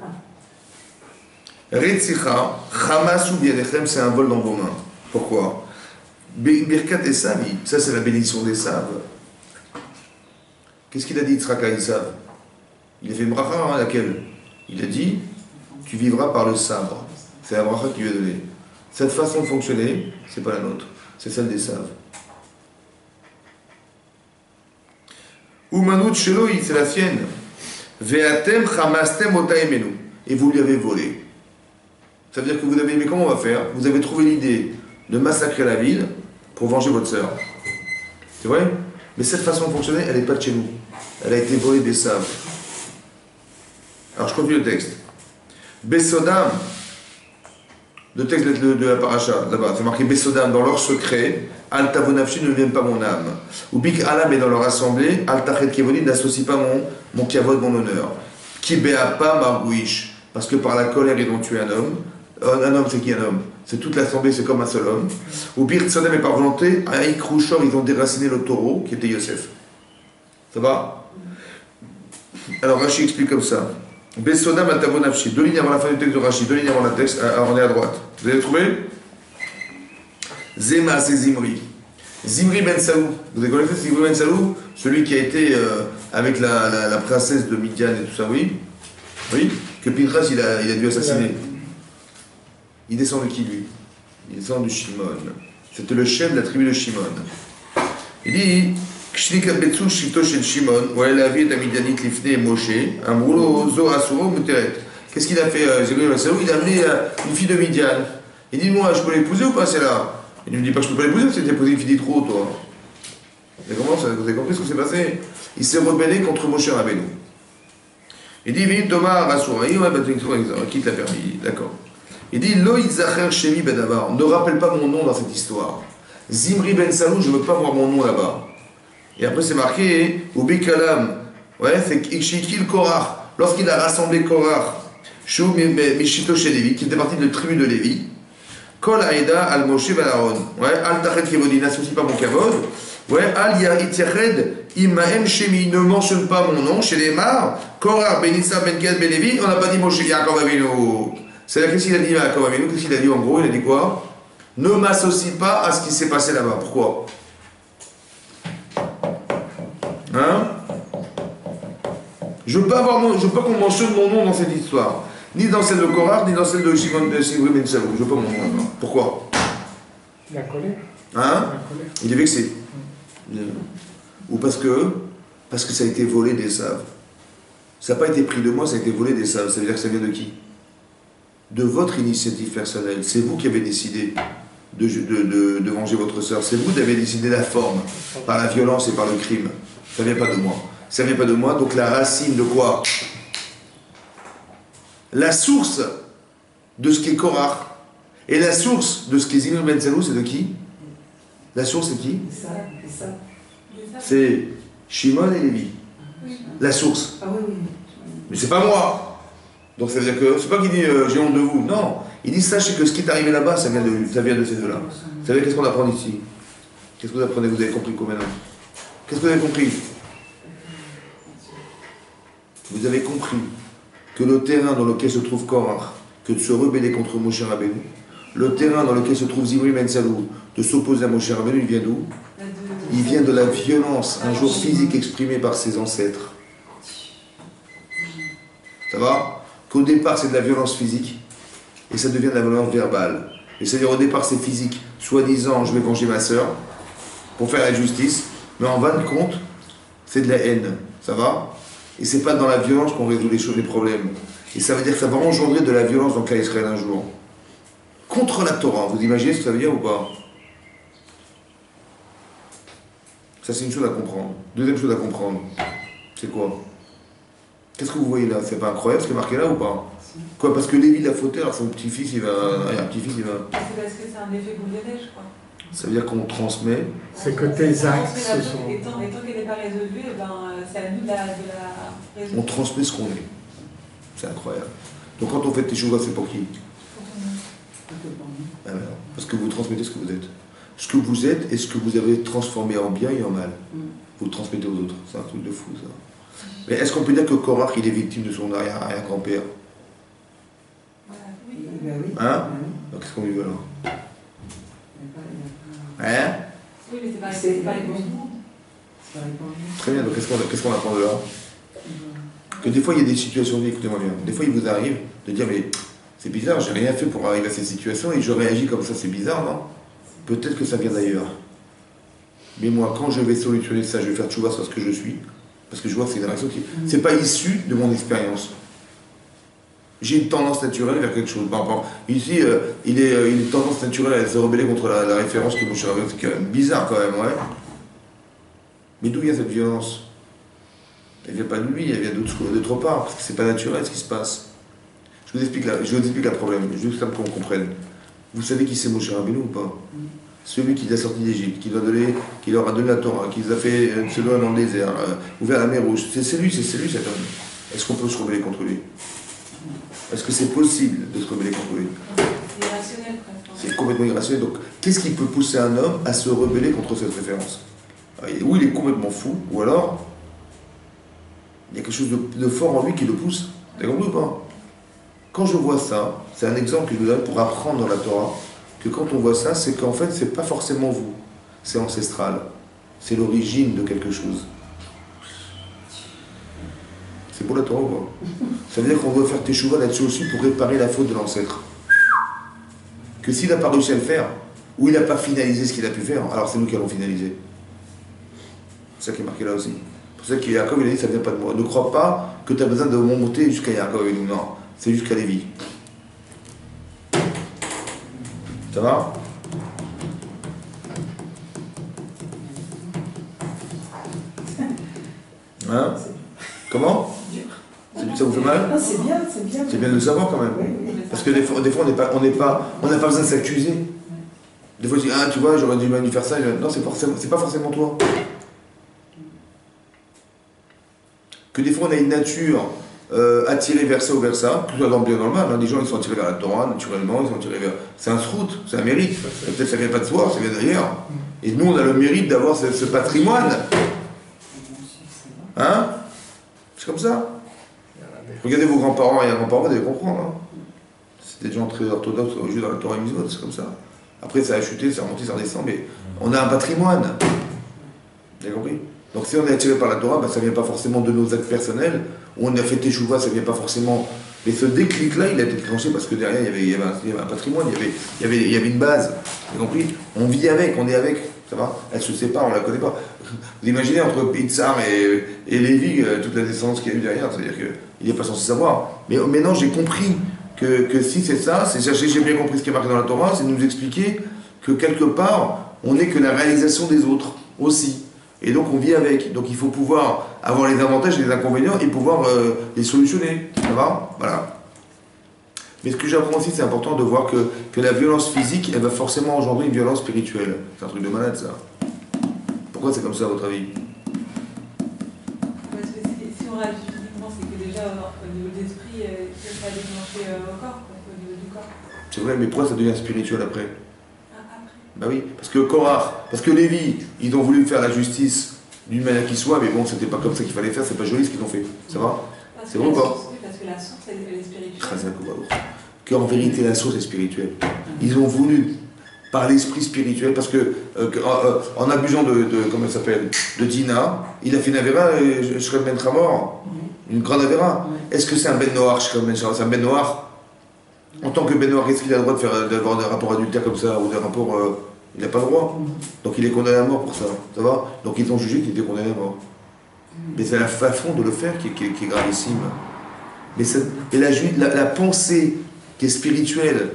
Retzicha, Hamas ou Biadechem, c'est un vol dans vos mains. Pourquoi? Birkat Esav, ça c'est la bénédiction d'Esav. Qu'est-ce qu'il a dit Yitzhak à Esav? Il a fait une bracha, hein, laquelle? Il a dit, tu vivras par le sabre. C'est la bracha qu'il lui a donnée. Cette façon de fonctionner, c'est pas la nôtre, c'est celle des saves. Umanut Sheloi, c'est la sienne. Ve'atem chamastem otaemenu. Et vous lui avez volé. Ça veut dire que vous avez, mais comment on va faire? Vous avez trouvé l'idée de massacrer la ville pour venger votre sœur. C'est vrai? Mais cette façon de fonctionner, elle n'est pas de chez nous. Elle a été volée des saves. Alors je continue le texte. Besodam, le texte de la paracha, là-bas, c'est marqué Besodam, dans leur secret, Al Tavonafshi ne vienne pas mon âme. Ou Bik Alam est dans leur assemblée, Al Tachet Kevodi n'associe pas mon kavod, mon honneur. Ki Beapa Margouish, parce que par la colère ils ont tué un homme. Un homme, c'est qui un homme? C'est toute l'assemblée, c'est comme un seul homme. Ou Bir Tsodem est par volonté, Aïk Rouchor, ils ont déraciné le taureau qui était Yosef. Ça va? Alors Rashi explique comme ça. Besodam Atavonafshi, 2 lignes avant la fin du texte de Rashi, 2 lignes avant la texte, on est à droite. Vous avez trouvé? Zema, c'est Zimri. Zimri Ben Salou. Vous avez connaissez Zimri Ben Salou? Celui qui a été avec la princesse de Midian et tout ça, oui? Oui? Que Pinchas il a dû assassiner. Il descend de qui lui? Il descend de Shimon. C'était le chef de la tribu de Shimon. Il dit Kshnika Betsu Shito Shel Shimon, ouais, la vie est à Midianit Lifne Moshe, Amroulo Zo Asuro Muteret. Qu'est-ce qu'il a fait, Zimri Ben Salou? Il a amené une fille de Midian. Il dit moi, je peux l'épouser ou pas celle-là? Il ne me dit pas que je ne peux pas l'épouser, c'est épousé une fille d'Itro, toi. Et comment ça, vous avez compris ce qui s'est passé? Il s'est rebellé contre Moshe Rabbeinu. Il dit Vini Thomas Rassouraï, ouais, qui te l'a permis, d'accord. Il dit Lo Itzacher Shemi Bedavar, ne rappelle pas mon nom dans cette histoire. Zimri Ben Salou, je ne veux pas voir mon nom là-bas. Et après c'est marqué Ubikalam, ouais, c'est Ikshikil Korach, lorsqu'il a rassemblé Korach, Shou Mishito chez Lévi, qui était parti de la tribu de Lévi. Kol Aïda al Moshe ben Aaron. Ouais, al Tachet Kevodi, n'associe pas mon kavod. Ouais, al Ya'itzached Imaem Shemi, ne mentionne pas mon nom chez les Mar. Korach Benissa ben Gad ben Lévi, on n'a pas dit Moshe Yaakov Avinu. C'est là qu'est-ce qu'il a dit Yaakov Avinu? Qu'est-ce qu'il a dit en gros? Il a dit quoi? Ne m'associe pas à ce qui s'est passé là-bas. Pourquoi? Hein? Je veux pas qu'on mentionne mon nom dans cette histoire. Ni dans celle de Korach, ni dans celle de Shimon de Zimri Ben Salou. Je veux pas mon nom. Pourquoi? La colère. Hein? La colère. Il est vexé. Ou parce que ça a été volé des saves. Ça n'a pas été pris de moi, ça a été volé des saves. Ça veut dire que ça vient de qui? De votre initiative personnelle. C'est vous qui avez décidé de venger votre sœur. C'est vous qui avez décidé la forme, par la violence et par le crime. Ça ne vient pas de moi. Ça ne vient pas de moi, donc la racine de quoi? La source de ce qui est Korach et la source de ce qui est Zimri Ben Salou, c'est de qui? La source, c'est qui? C'est Shimon et Lévi. La source. Ah oui, oui. Mais c'est pas moi. Donc ça veut dire que c'est pas qu'il dit j'ai honte de vous. Non. Il dit sachez que ce qui est arrivé là-bas, ça vient de ces deux-là. Vous savez qu'est-ce qu'on apprend ici? Qu'est-ce que vous apprenez? Vous avez compris quoi maintenant? Qu'est-ce que vous avez compris? Vous avez compris que le terrain dans lequel se trouve Korach, que de se rebeller contre Moshe Rabbeinu, le terrain dans lequel se trouve Zimri Ben Salou, de s'opposer à Moshe Rabbeinu, il vient d'où? Il vient de la violence, un jour physique exprimée par ses ancêtres. Ça va? Qu'au départ c'est de la violence physique, et ça devient de la violence verbale. Et c'est-à-dire au départ c'est physique, soi-disant je vais venger ma sœur, pour faire la justice, mais en fin de compte, c'est de la haine. Ça va? Et c'est pas dans la violence qu'on résout les choses, les problèmes. Et ça veut dire que ça va engendrer de la violence dans le cas d'Israël un jour. Contre la Torah, vous imaginez ce que ça veut dire ou pas? Ça c'est une chose à comprendre. Deuxième chose à comprendre, c'est quoi? Qu'est-ce que vous voyez là? C'est pas incroyable ce qui est marqué là ou pas? Quoi? Parce que Lévi l'a fauté, alors son petit-fils il va... un petit-fils il va... C'est parce que c'est un effet boule de neige, quoi. Ça veut dire qu'on transmet... C'est que tes actes se sont... Et tant qu'elle n'est pas résolue, eh ben, c'est à nous de la résoudre. On transmet ce qu'on est. C'est incroyable. Donc quand on fait tes choses, c'est pour qui? Ah ben, parce que vous transmettez ce que vous êtes. Ce que vous êtes et ce que vous avez transformé en bien et en mal. Vous le transmettez aux autres. C'est un truc de fou, ça. Mais est-ce qu'on peut dire que Korach, il est victime de son arrière-grand-père? Oui. Hein? Donc qu'est-ce qu'on lui veut alors? Hein? Oui, mais c'est pas les bons. Très bien, donc qu'est-ce qu'on apprend de là? Que des fois, il y a des situations, écoutez-moi bien, des fois, il vous arrive de dire, mais c'est bizarre, j'ai rien fait pour arriver à cette situation et je réagis comme ça, c'est bizarre, non? Peut-être que ça vient d'ailleurs. Mais moi, quand je vais solutionner ça, je vais faire tchouva sur ce que je suis, parce que je vois que c'est une réaction qui... C'est pas issu de mon expérience. J'ai une tendance naturelle vers quelque chose. Par rapport, ici, il est une tendance naturelle à se rebeller contre la référence que mon cher avait. C'est quand même bizarre quand même, ouais. Mais d'où vient cette violence? Elle vient pas de lui, elle vient d'autre part, parce que c'est pas naturel ce qui se passe. Je vous explique la problème, juste pour qu'on comprenne. Vous savez qui c'est Moshe Rabbeinu ou pas? Celui qui les a sortis d'Égypte, qui leur a donné la Torah, qui les a fait se loin dans le désert, ouvert la mer Rouge. C'est lui cet homme. Est-ce qu'on peut se rebeller contre lui? Est-ce que c'est possible de se rebeller contre lui? C'est irrationnel presque. C'est complètement irrationnel. Donc, qu'est-ce qui peut pousser un homme à se rebeller contre cette référence? Ou il est complètement fou, ou alors il y a quelque chose de fort en lui qui le pousse. T'as compris ou pas? Quand je vois ça, c'est un exemple que je vous donne pour apprendre dans la Torah, que quand on voit ça, c'est qu'en fait, c'est pas forcément vous. C'est ancestral. C'est l'origine de quelque chose. C'est pour la Torah ou pas? Ça veut dire qu'on doit faire teshuva là-dessus aussi pour réparer la faute de l'ancêtre. Que s'il n'a pas réussi à le faire, ou il n'a pas finalisé ce qu'il a pu faire, alors c'est nous qui allons finaliser. C'est ça qui est marqué là aussi. C'est pour ça que Yaakov, il a dit, ça ne vient pas de moi. Ne crois pas que tu as besoin de monter jusqu'à Yaakov et nous. Non, c'est jusqu'à Lévi. Ça va? Hein? Comment? Ça vous fait mal? Non, c'est bien, c'est bien. C'est bien de le savoir quand même. Parce que des fois on n'a pas besoin de s'accuser. Des fois, je dis, ah, tu vois, j'aurais dû faire ça. Non, c'est pas forcément toi. Que des fois, on a une nature attirée vers ça ou vers ça, que ce soit dans le bien ou dans le mal. Hein. Les gens, ils sont attirés vers la Torah, naturellement, ils sont attirés vers... C'est un srout, c'est un mérite. Peut-être ça vient pas de soi, ça vient d'ailleurs. Et nous, on a le mérite d'avoir ce patrimoine. Hein? C'est comme ça. Regardez vos grands-parents et grands-parents, vous allez comprendre. Hein. C'est des gens très orthodoxes, juste dans la Torah et Mitzvot, c'est comme ça. Après, ça a chuté, ça a remonté, ça redescend, mais on a un patrimoine. Vous avez compris? Donc si on est attiré par la Torah, ben, ça ne vient pas forcément de nos actes personnels. Ou on a fait Teshuvah, ça ne vient pas forcément... Mais ce déclic-là, il a été déclenché parce que derrière, il y avait un patrimoine, il y avait une base. Vous avez compris? On vit avec, on est avec. Ça va? Elle se sépare, on ne la connaît pas. Vous imaginez entre Itzhar et Lévi, toute la descendance qu'il y a eu derrière, c'est-à-dire qu'il n'est pas censé savoir. Mais maintenant, j'ai compris que si c'est ça, j'ai bien compris ce qui est marqué dans la Torah, c'est de nous expliquer que quelque part, on n'est que la réalisation des autres aussi. Et donc on vit avec. Donc il faut pouvoir avoir les avantages et les inconvénients et pouvoir les solutionner. Ça va? Voilà. Mais ce que j'apprends aussi, c'est important de voir que la violence physique, elle va forcément engendrer une violence spirituelle. C'est un truc de malade, ça. Pourquoi c'est comme ça, à votre avis? Parce que si on réagit physiquement, c'est que déjà, au niveau de l'esprit, ça va déclencher au corps, au niveau du corps. C'est vrai, mais pourquoi ça devient spirituel après? Après. Bah oui, parce que Korach, parce que Lévi, ils ont voulu faire la justice d'une manière qui soit, mais bon, c'était pas comme ça qu'il fallait faire, c'est pas joli ce qu'ils ont fait. Ça va? C'est vrai ou pas? Parce que la source, elle est spirituelle. Qu'en vérité, la source est spirituelle. Ils ont voulu, par l'esprit spirituel, parce que en abusant comment ça s'appelle, de Dina, il a fait une avéra, Shrem Ben Tramor, une grande avéra. Est-ce que c'est un Ben Noir, Shrem Ben Tramor? C'est un Ben Noir? En tant que Ben Noir, est-ce qu'il a le droit d'avoir des rapports adultères comme ça, ou des rapports... il n'a pas le droit. Donc il est condamné à mort pour ça. Ça va? Donc ils ont jugé qu'il était condamné à mort. Mais c'est la façon de le faire qui est gravissime. Mais la pensée qui est spirituelle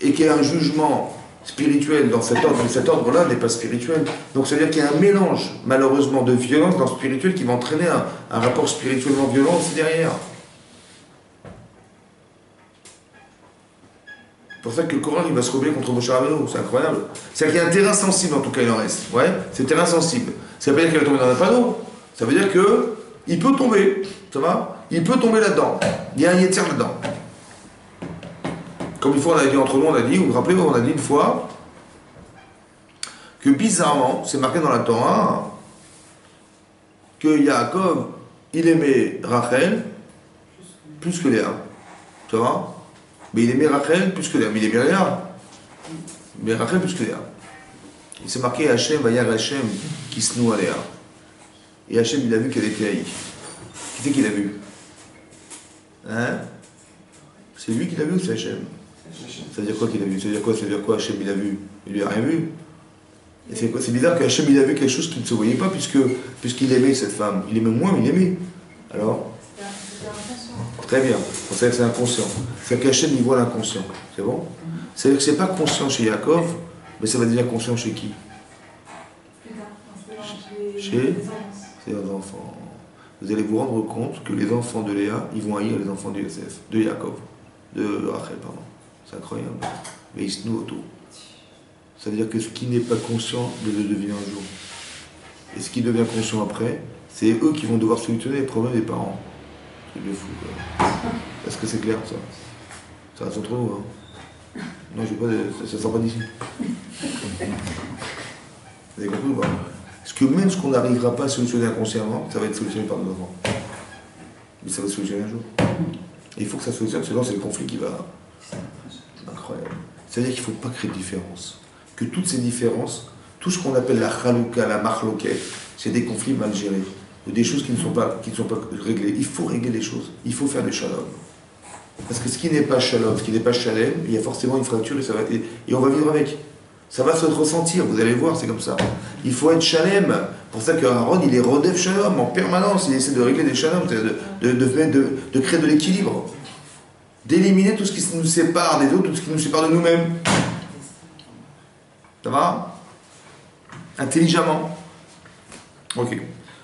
et qui est un jugement spirituel dans cet ordre, mais cet ordre-là n'est pas spirituel. Donc ça veut dire qu'il y a un mélange, malheureusement, de violence dans le spirituel qui va entraîner un rapport spirituellement violent aussi derrière. C'est pour ça que le Coran il va se rebeller contre Moshe Rabbeinu, c'est incroyable. C'est-à-dire qu'il y a un terrain sensible, en tout cas il en reste. Ouais, c'est terrain sensible. Ça veut pas dire qu'il va tomber dans un panneau. Ça veut dire qu'il peut tomber. Ça va? Il peut tomber là-dedans. Il y a un yetzer là-dedans. Comme une fois on a dit entre nous, vous vous rappelez, on a dit une fois que bizarrement, c'est marqué dans la Torah, que Yaakov, il aimait Rachel plus que Léa. Ça va? Mais il aimait Rachel plus que Léa. Mais il aimait Léa. Mais Rachel plus que Léa. Il s'est marqué Hachem, Vayar Hachem, qui se noue à Léa. Et Hachem, il a vu qu'elle était haïe. Qui c'est qu'il a vu? Hein? C'est lui qui l'a vu ou c'est Hachem? Ça veut dire quoi qu'il a vu? Ça veut dire quoi? Ça veut dire quoi Hachem il a vu? Il lui a rien vu. Et c'est bizarre que Hachem il a vu quelque chose qui ne se voyait pas puisqu'il aimait cette femme. Il aimait moins, mais il aimait. Alors? Très bien. On sait que c'est inconscient. C'est qu'Hachem il voit l'inconscient. C'est bon? C'est-à-dire que c'est pas conscient chez Yaakov, mais ça va devenir conscient chez qui? Chez les enfants. Vous allez vous rendre compte que les enfants de Léa, ils vont haïr les enfants de Yosef, de Yaakov, de Rachel, pardon. C'est incroyable. Mais ils se nouent autour. Ça veut dire que ce qui n'est pas conscient le devient un jour. Et ce qui devient conscient après, c'est eux qui vont devoir solutionner les problèmes des parents. C'est de fou, quoi. Est-ce que c'est clair, ça? Ça reste entre nous, hein? Non, je vais pas, ça sort pas d'ici. Vous avez compris ou pas? Parce que même ce qu'on n'arrivera pas à solutionner inconsciemment, ça va être solutionné par nos enfants. Mais ça va se solutionner un jour. Et il faut que ça solutionne, sinon c'est le conflit qui va... Incroyable. C'est-à-dire qu'il ne faut pas créer de différence. Que toutes ces différences, tout ce qu'on appelle la chalouka, la marloquet, c'est des conflits mal gérés. Ou des choses qui ne sont pas réglées. Il faut régler les choses. Il faut faire des shalom. Parce que ce qui n'est pas shalom, ce qui n'est pas shalem, il y a forcément une fracture et on va vivre avec. Ça va se ressentir, vous allez voir, c'est comme ça. Il faut être shalem. C'est pour ça qu'Aaron, il est rodef shalom en permanence. Il essaie de régler des shalom, de créer de l'équilibre. D'éliminer tout ce qui nous sépare des autres, tout ce qui nous sépare de nous-mêmes. Ça va? Intelligemment. Ok.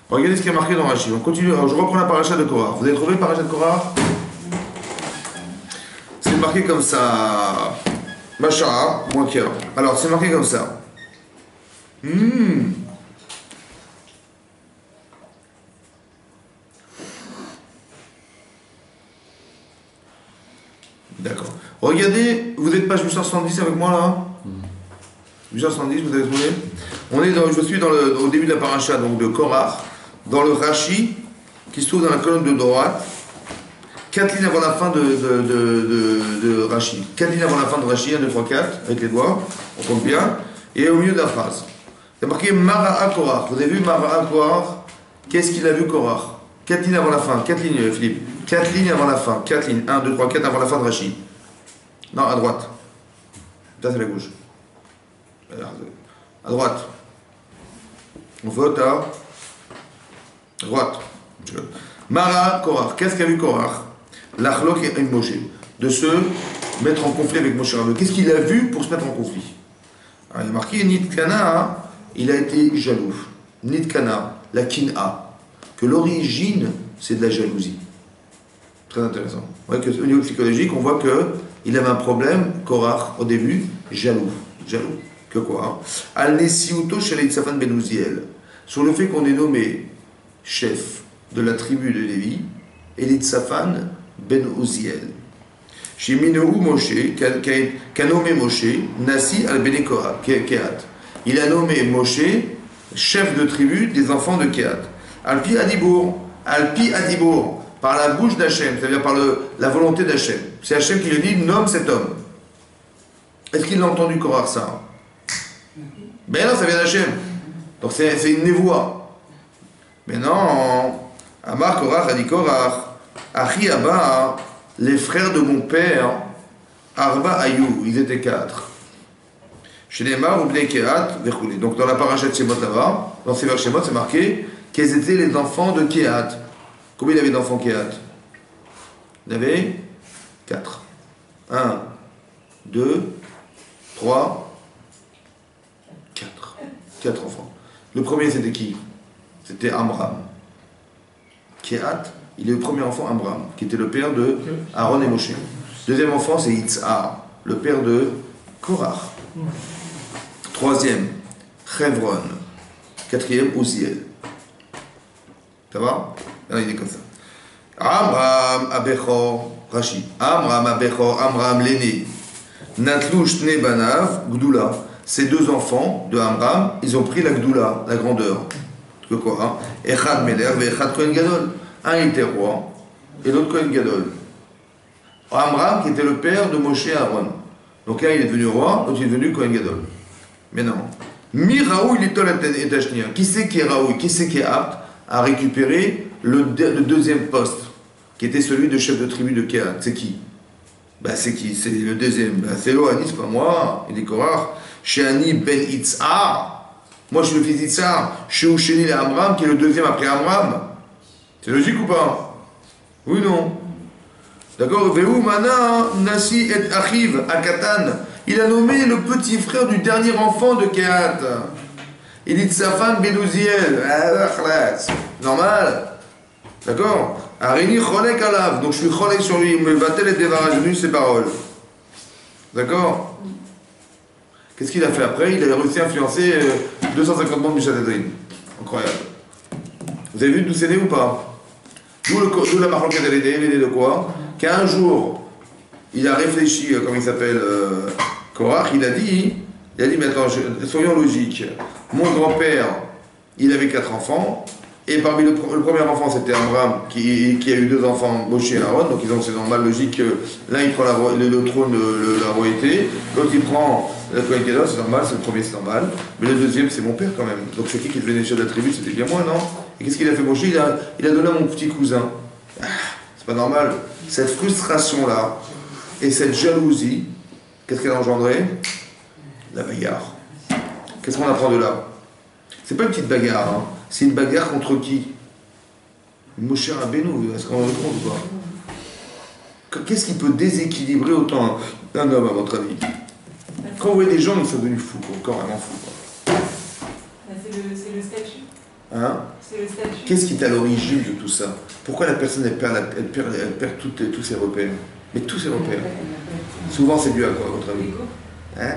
Regardez ce qui est marqué dans Rashi. On continue. Alors, je reprends la paracha de Korah. Vous avez trouvé la paracha de Korah? C'est marqué comme ça. Machara, moins cœur. Alors, c'est marqué comme ça. D'accord. Regardez, vous êtes page 870 avec moi là? 870, vous avez trouvé? Je suis au début de la paracha donc de Korah, dans le Rashi, qui se trouve dans la colonne de droite, 4 lignes avant la fin de Rashi. 4 lignes avant la fin de Rashi, 1, 2, 3, 4, avec les doigts, on compte bien, et au milieu de la phrase. C'est marqué Mara'a Korah. Vous avez vu Mara'a Korah? Qu'est-ce qu'il a vu Korah? 4 lignes avant la fin, 4 lignes Philippe. 4 lignes avant la fin, 4 lignes, 1, 2, 3, 4 avant la fin de Rashi. Non, à droite. Ça c'est la gauche. À droite. On vote à droite. Mara Korah. Qu'est-ce qu'a vu Korah? L'Achlok et Moshe. De se mettre en conflit avec Moshe Rabbeinu. Qu'est-ce qu'il a vu pour se mettre en conflit? Alors, il y a marqué Nitkana, il a été jaloux. Nitkana, la kin'a. Que l'origine, c'est de la jalousie. Très intéressant. Au niveau psychologique, on voit qu'il avait un problème, Korah, au début, jaloux. Jaloux. Que quoi? Al-Nesiuto chez Elitzaphan ben Uziel. Sur le fait qu'on est nommé chef de la tribu de Lévi, Elitzaphan ben Uziel. Chez Minou Moshe, qu'a nommé Moshe, Nasi al-Bene Kehat. Il a nommé Moshe chef de tribu des enfants de Kehat. Alpi Adibour. Alpi Adibour. Par la bouche d'Hachem, c'est-à-dire par la volonté d'Hachem. C'est Hachem qui lui dit, nomme cet homme. Est-ce qu'il a entendu Korah ça? Ben non, ça vient d'Hachem. Donc c'est une névoie. Mais non, Amar Korah a dit Korah, Achi Abba, les frères de mon père, Arba Ayou, ils étaient 4. Chez les Mar, ou Bnei Kehat, Vechouli. Donc dans la paracha de Shemot là-bas, dans ces vers Shemot, c'est marqué qu'ils étaient les enfants de Kehat. Combien il avait d'enfants Kehat? Il avait 4. 1, 2, 3, 4. 4 enfants. Le premier c'était qui? C'était Amram. Kehat, il est le premier enfant Amram, qui était le père de Aaron et Moshe. Deuxième enfant c'est Yitzhar, le père de Korah. Troisième, Chevron. Quatrième, Uziel. Ça va? Alors, il est comme ça. Amram Abechor, Rashi. Amram Abechor, Amram l'aîné. Natlouch Nebanav, Gdoula. Ces deux enfants de Amram, ils ont pris la Gdoula, la grandeur. Que quoi? Hein? Echad Meler et Echad Kohen Gadol. Un était roi et l'autre Kohen Gadol. Amram qui était le père de Moshe et Aaron. Donc un il est devenu roi, l'autre il est devenu Kohen Gadol. Mais non. Mi Raoui Litol et Tachnia. Qui c'est qui est Raoui? Qui c'est qui est apte à récupérer le deuxième poste? qui était celui de chef de tribu de Kehat. C'est qui? Ben c'est qui? C'est le deuxième. Ben c'est Lo, c'est pas moi. Il dit Korach. Sheani ben Itzhar. Moi je suis le fils d'Itzhar. Sheu Sheni le Amram, qui est le deuxième après Amram. C'est logique ou pas? Oui, non? D'accord? Vehu Mana Nasi et Achiv Akatan. Il a nommé le petit frère du dernier enfant de Kehat. Il dit Tsafan Bedouziel. Normal. D'accord? Arini Cholek Alav. Donc je suis Cholek sur lui. Il me battait les dévarage. J'ai vu ses paroles. D'accord? Qu'est-ce qu'il a fait après? Il a réussi à influencer 250 membres du Sanhedrin. Incroyable. Vous avez vu d'où c'est né ou pas? D'où la marque elle est née de quoi? Qu'un jour, il a réfléchi, comment il s'appelle, Korach, il a dit, mais attends, soyons logiques. Mon grand-père, il avait 4 enfants, et parmi le premier enfant, c'était Amram, qui a eu 2 enfants, Moshe et Aaron, donc c'est normal, logique, que l'un il prend le trône, la royauté, l'autre il prend la Kohen Gadol, c'est normal, c'est le premier, c'est normal, mais le deuxième, c'est mon père quand même. Donc c'est qui devenait chef de la tribu, c'était bien moi, non? Et qu'est-ce qu'il a fait Moshe? Il a donné à mon petit cousin. C'est pas normal. Cette frustration-là et cette jalousie, qu'est-ce qu'elle a engendré? La bagarre. Qu'est-ce qu'on apprend de là? C'est pas une petite bagarre, hein. C'est une bagarre contre qui? Moshe Rabbeinu, est-ce qu'on en compte ou pas? Qu'est-ce qui peut déséquilibrer autant un homme, à votre avis? Quand vous voyez des gens, ils sont devenus fous, carrément fous. C'est le statut. Hein? C'est le statut. Qu'est-ce qui est à l'origine de tout ça? Pourquoi la personne elle perd tous ses repères? Mais tous ses repères. Souvent c'est dû à quoi, à votre avis? Hein?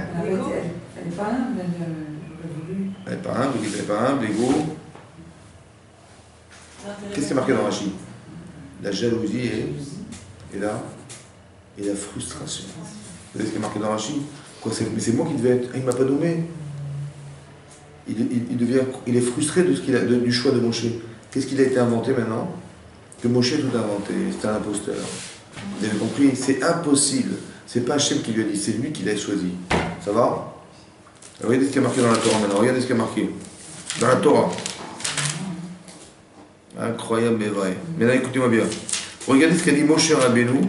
Elle n'est pas humble, elle n'est pas humble, vous dites qu'elle n'est pas humble, l'ego. Qu'est-ce qui est marqué dans Rashi? La jalousie et la frustration. Vous savez ce qui est marqué dans Rashi? Mais c'est moi qui devais être. Ah, il ne m'a pas nommé. Il est frustré du choix de Moshe. Qu'est-ce qu'il a été inventé maintenant? Que Moshe a tout inventé. C'est un imposteur. Vous avez compris? C'est impossible. C'est pas Hachem qui lui a dit, c'est lui qui l'a choisi. Ça va? Regardez ce qui est marqué dans la Torah maintenant. Regardez ce qui est marqué. Dans la Torah. Incroyable mais vrai. Maintenant écoutez-moi bien. Regardez ce qu'a dit Moshe Rabbeinu.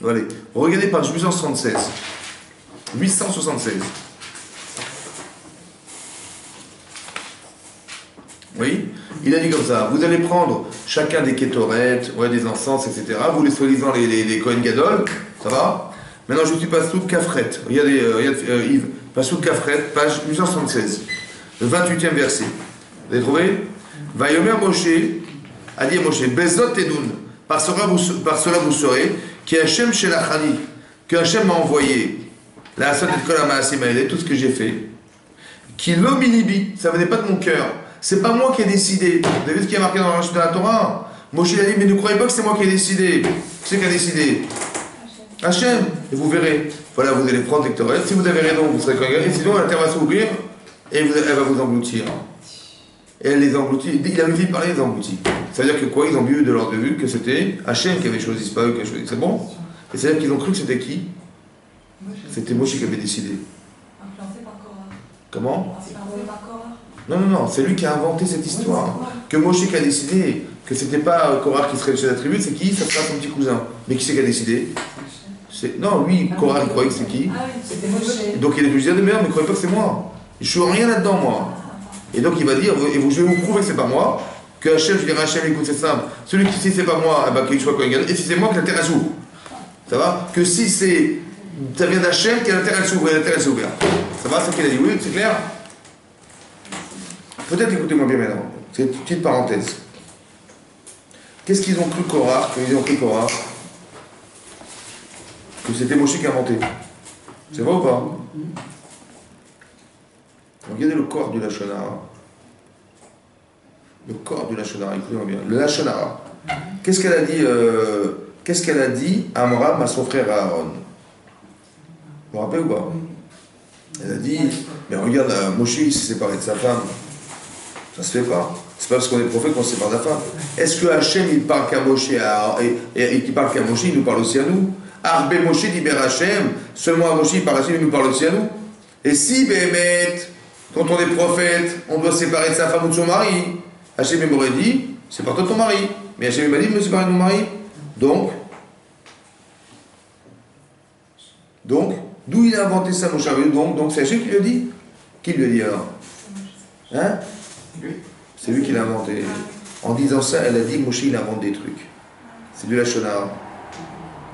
Allez, regardez page 876. 876. Oui, il a dit comme ça, vous allez prendre chacun des kétorettes, des encens, etc. Vous les soi-disant les Kohen Gadol, ça va? Maintenant je suis Passouk Kafret. Regardez, Yves, Passouk Kafret, page 876. Le 28e verset. Vous avez trouvé? Vayomer Moshe, a dit Moshe, Bezot Edun, par cela vous saurez, qui Hachem Shelachani, que Hachem m'a envoyé, la Hassan et Kol HaMaasim Haeleh, tout ce que j'ai fait, qui l'ominibi, ça venait pas de mon cœur, c'est pas moi qui ai décidé. Vous avez vu ce qui est marqué dans la Torah? Moshe a dit, mais ne croyez pas que c'est moi qui ai décidé. Qui c'est qui a décidé? Hachem. Et vous verrez, voilà, vous allez prendre les Torah. Si vous avez raison, vous serez congrégués, et sinon la terre va s'ouvrir et elle va vous engloutir. Et elle les engloutit. Il avait dit de parler, les engloutit. C'est-à-dire que quoi? Ils ont vu de leur vue que c'était Hachem qui avait choisi, c'est pas eux qui avaient choisi. C'est bon? Et c'est-à-dire qu'ils ont cru que c'était qui? C'était Moshe qui avait décidé. Influencé par Korah. Comment? Influencé par Korah. Non, c'est lui qui a inventé cette histoire. Que Moshe qui a décidé que c'était pas Korah qui serait le chef de la tribu, c'est qui? Ça sera son petit cousin. Mais qui c'est qui a décidé? Non, lui, Korah, il croyait que c'est qui? Ah oui, c'était Moshe. Donc il a dû dire de merde, mais ne croyez pas que c'est moi. Je suis rien là-dedans, moi. Et donc il va dire, je vais vous prouver que c'est pas moi, que Hachem, je dirais Hachem, écoute, c'est simple. Celui qui, si c'est pas moi, qu'il soit Kohen Gadol, et si c'est moi, que la terre elle s'ouvre. Ça va? Que si ça vient d'Hachem, que la terre elle s'ouvre, et la terre elle s'ouvre. Ça va, c'est ce qu'il a dit, oui, c'est clair? Peut-être écoutez-moi bien maintenant. C'est une petite parenthèse. Qu'est-ce qu'ils ont cru Korah? Ils ont cru Korah que c'était Moshe qui a inventé. C'est vrai ou pas? Regardez le corps du Lachon Hara. Le corps du Lachon Hara, écoutez-moi bien. Le Lachon Hara. Qu'est-ce qu'elle a dit à Amram, à son frère Aaron? Vous vous rappelez ou pas? Elle a dit, mais regarde, Moshe il s'est séparé de sa femme. Ça se fait pas. C'est pas parce qu'on est prophète qu'on se sépare de la femme. Est-ce que Hachem il parle qu'à Moshe et qu'il parle qu'à Moshe, il nous parle aussi à nous? Arbe Moshe diber Hachem, seulement à Moshe il parle à Hachem, il nous parle aussi à nous. Et si Béhémet, Quand on est prophète, on doit se séparer de sa femme ou de son mari. Hachem m'aurait dit, sépare-toi de ton mari. Mais Hachem m'a dit de me séparer de mon mari. Donc, d'où il a inventé ça, mon cher? Donc c'est Hachem qui lui a dit. Qui lui a dit alors? Hein? C'est lui qui l'a inventé. En disant ça, elle a dit que Moshe il invente des trucs. C'est du Lachon Hara.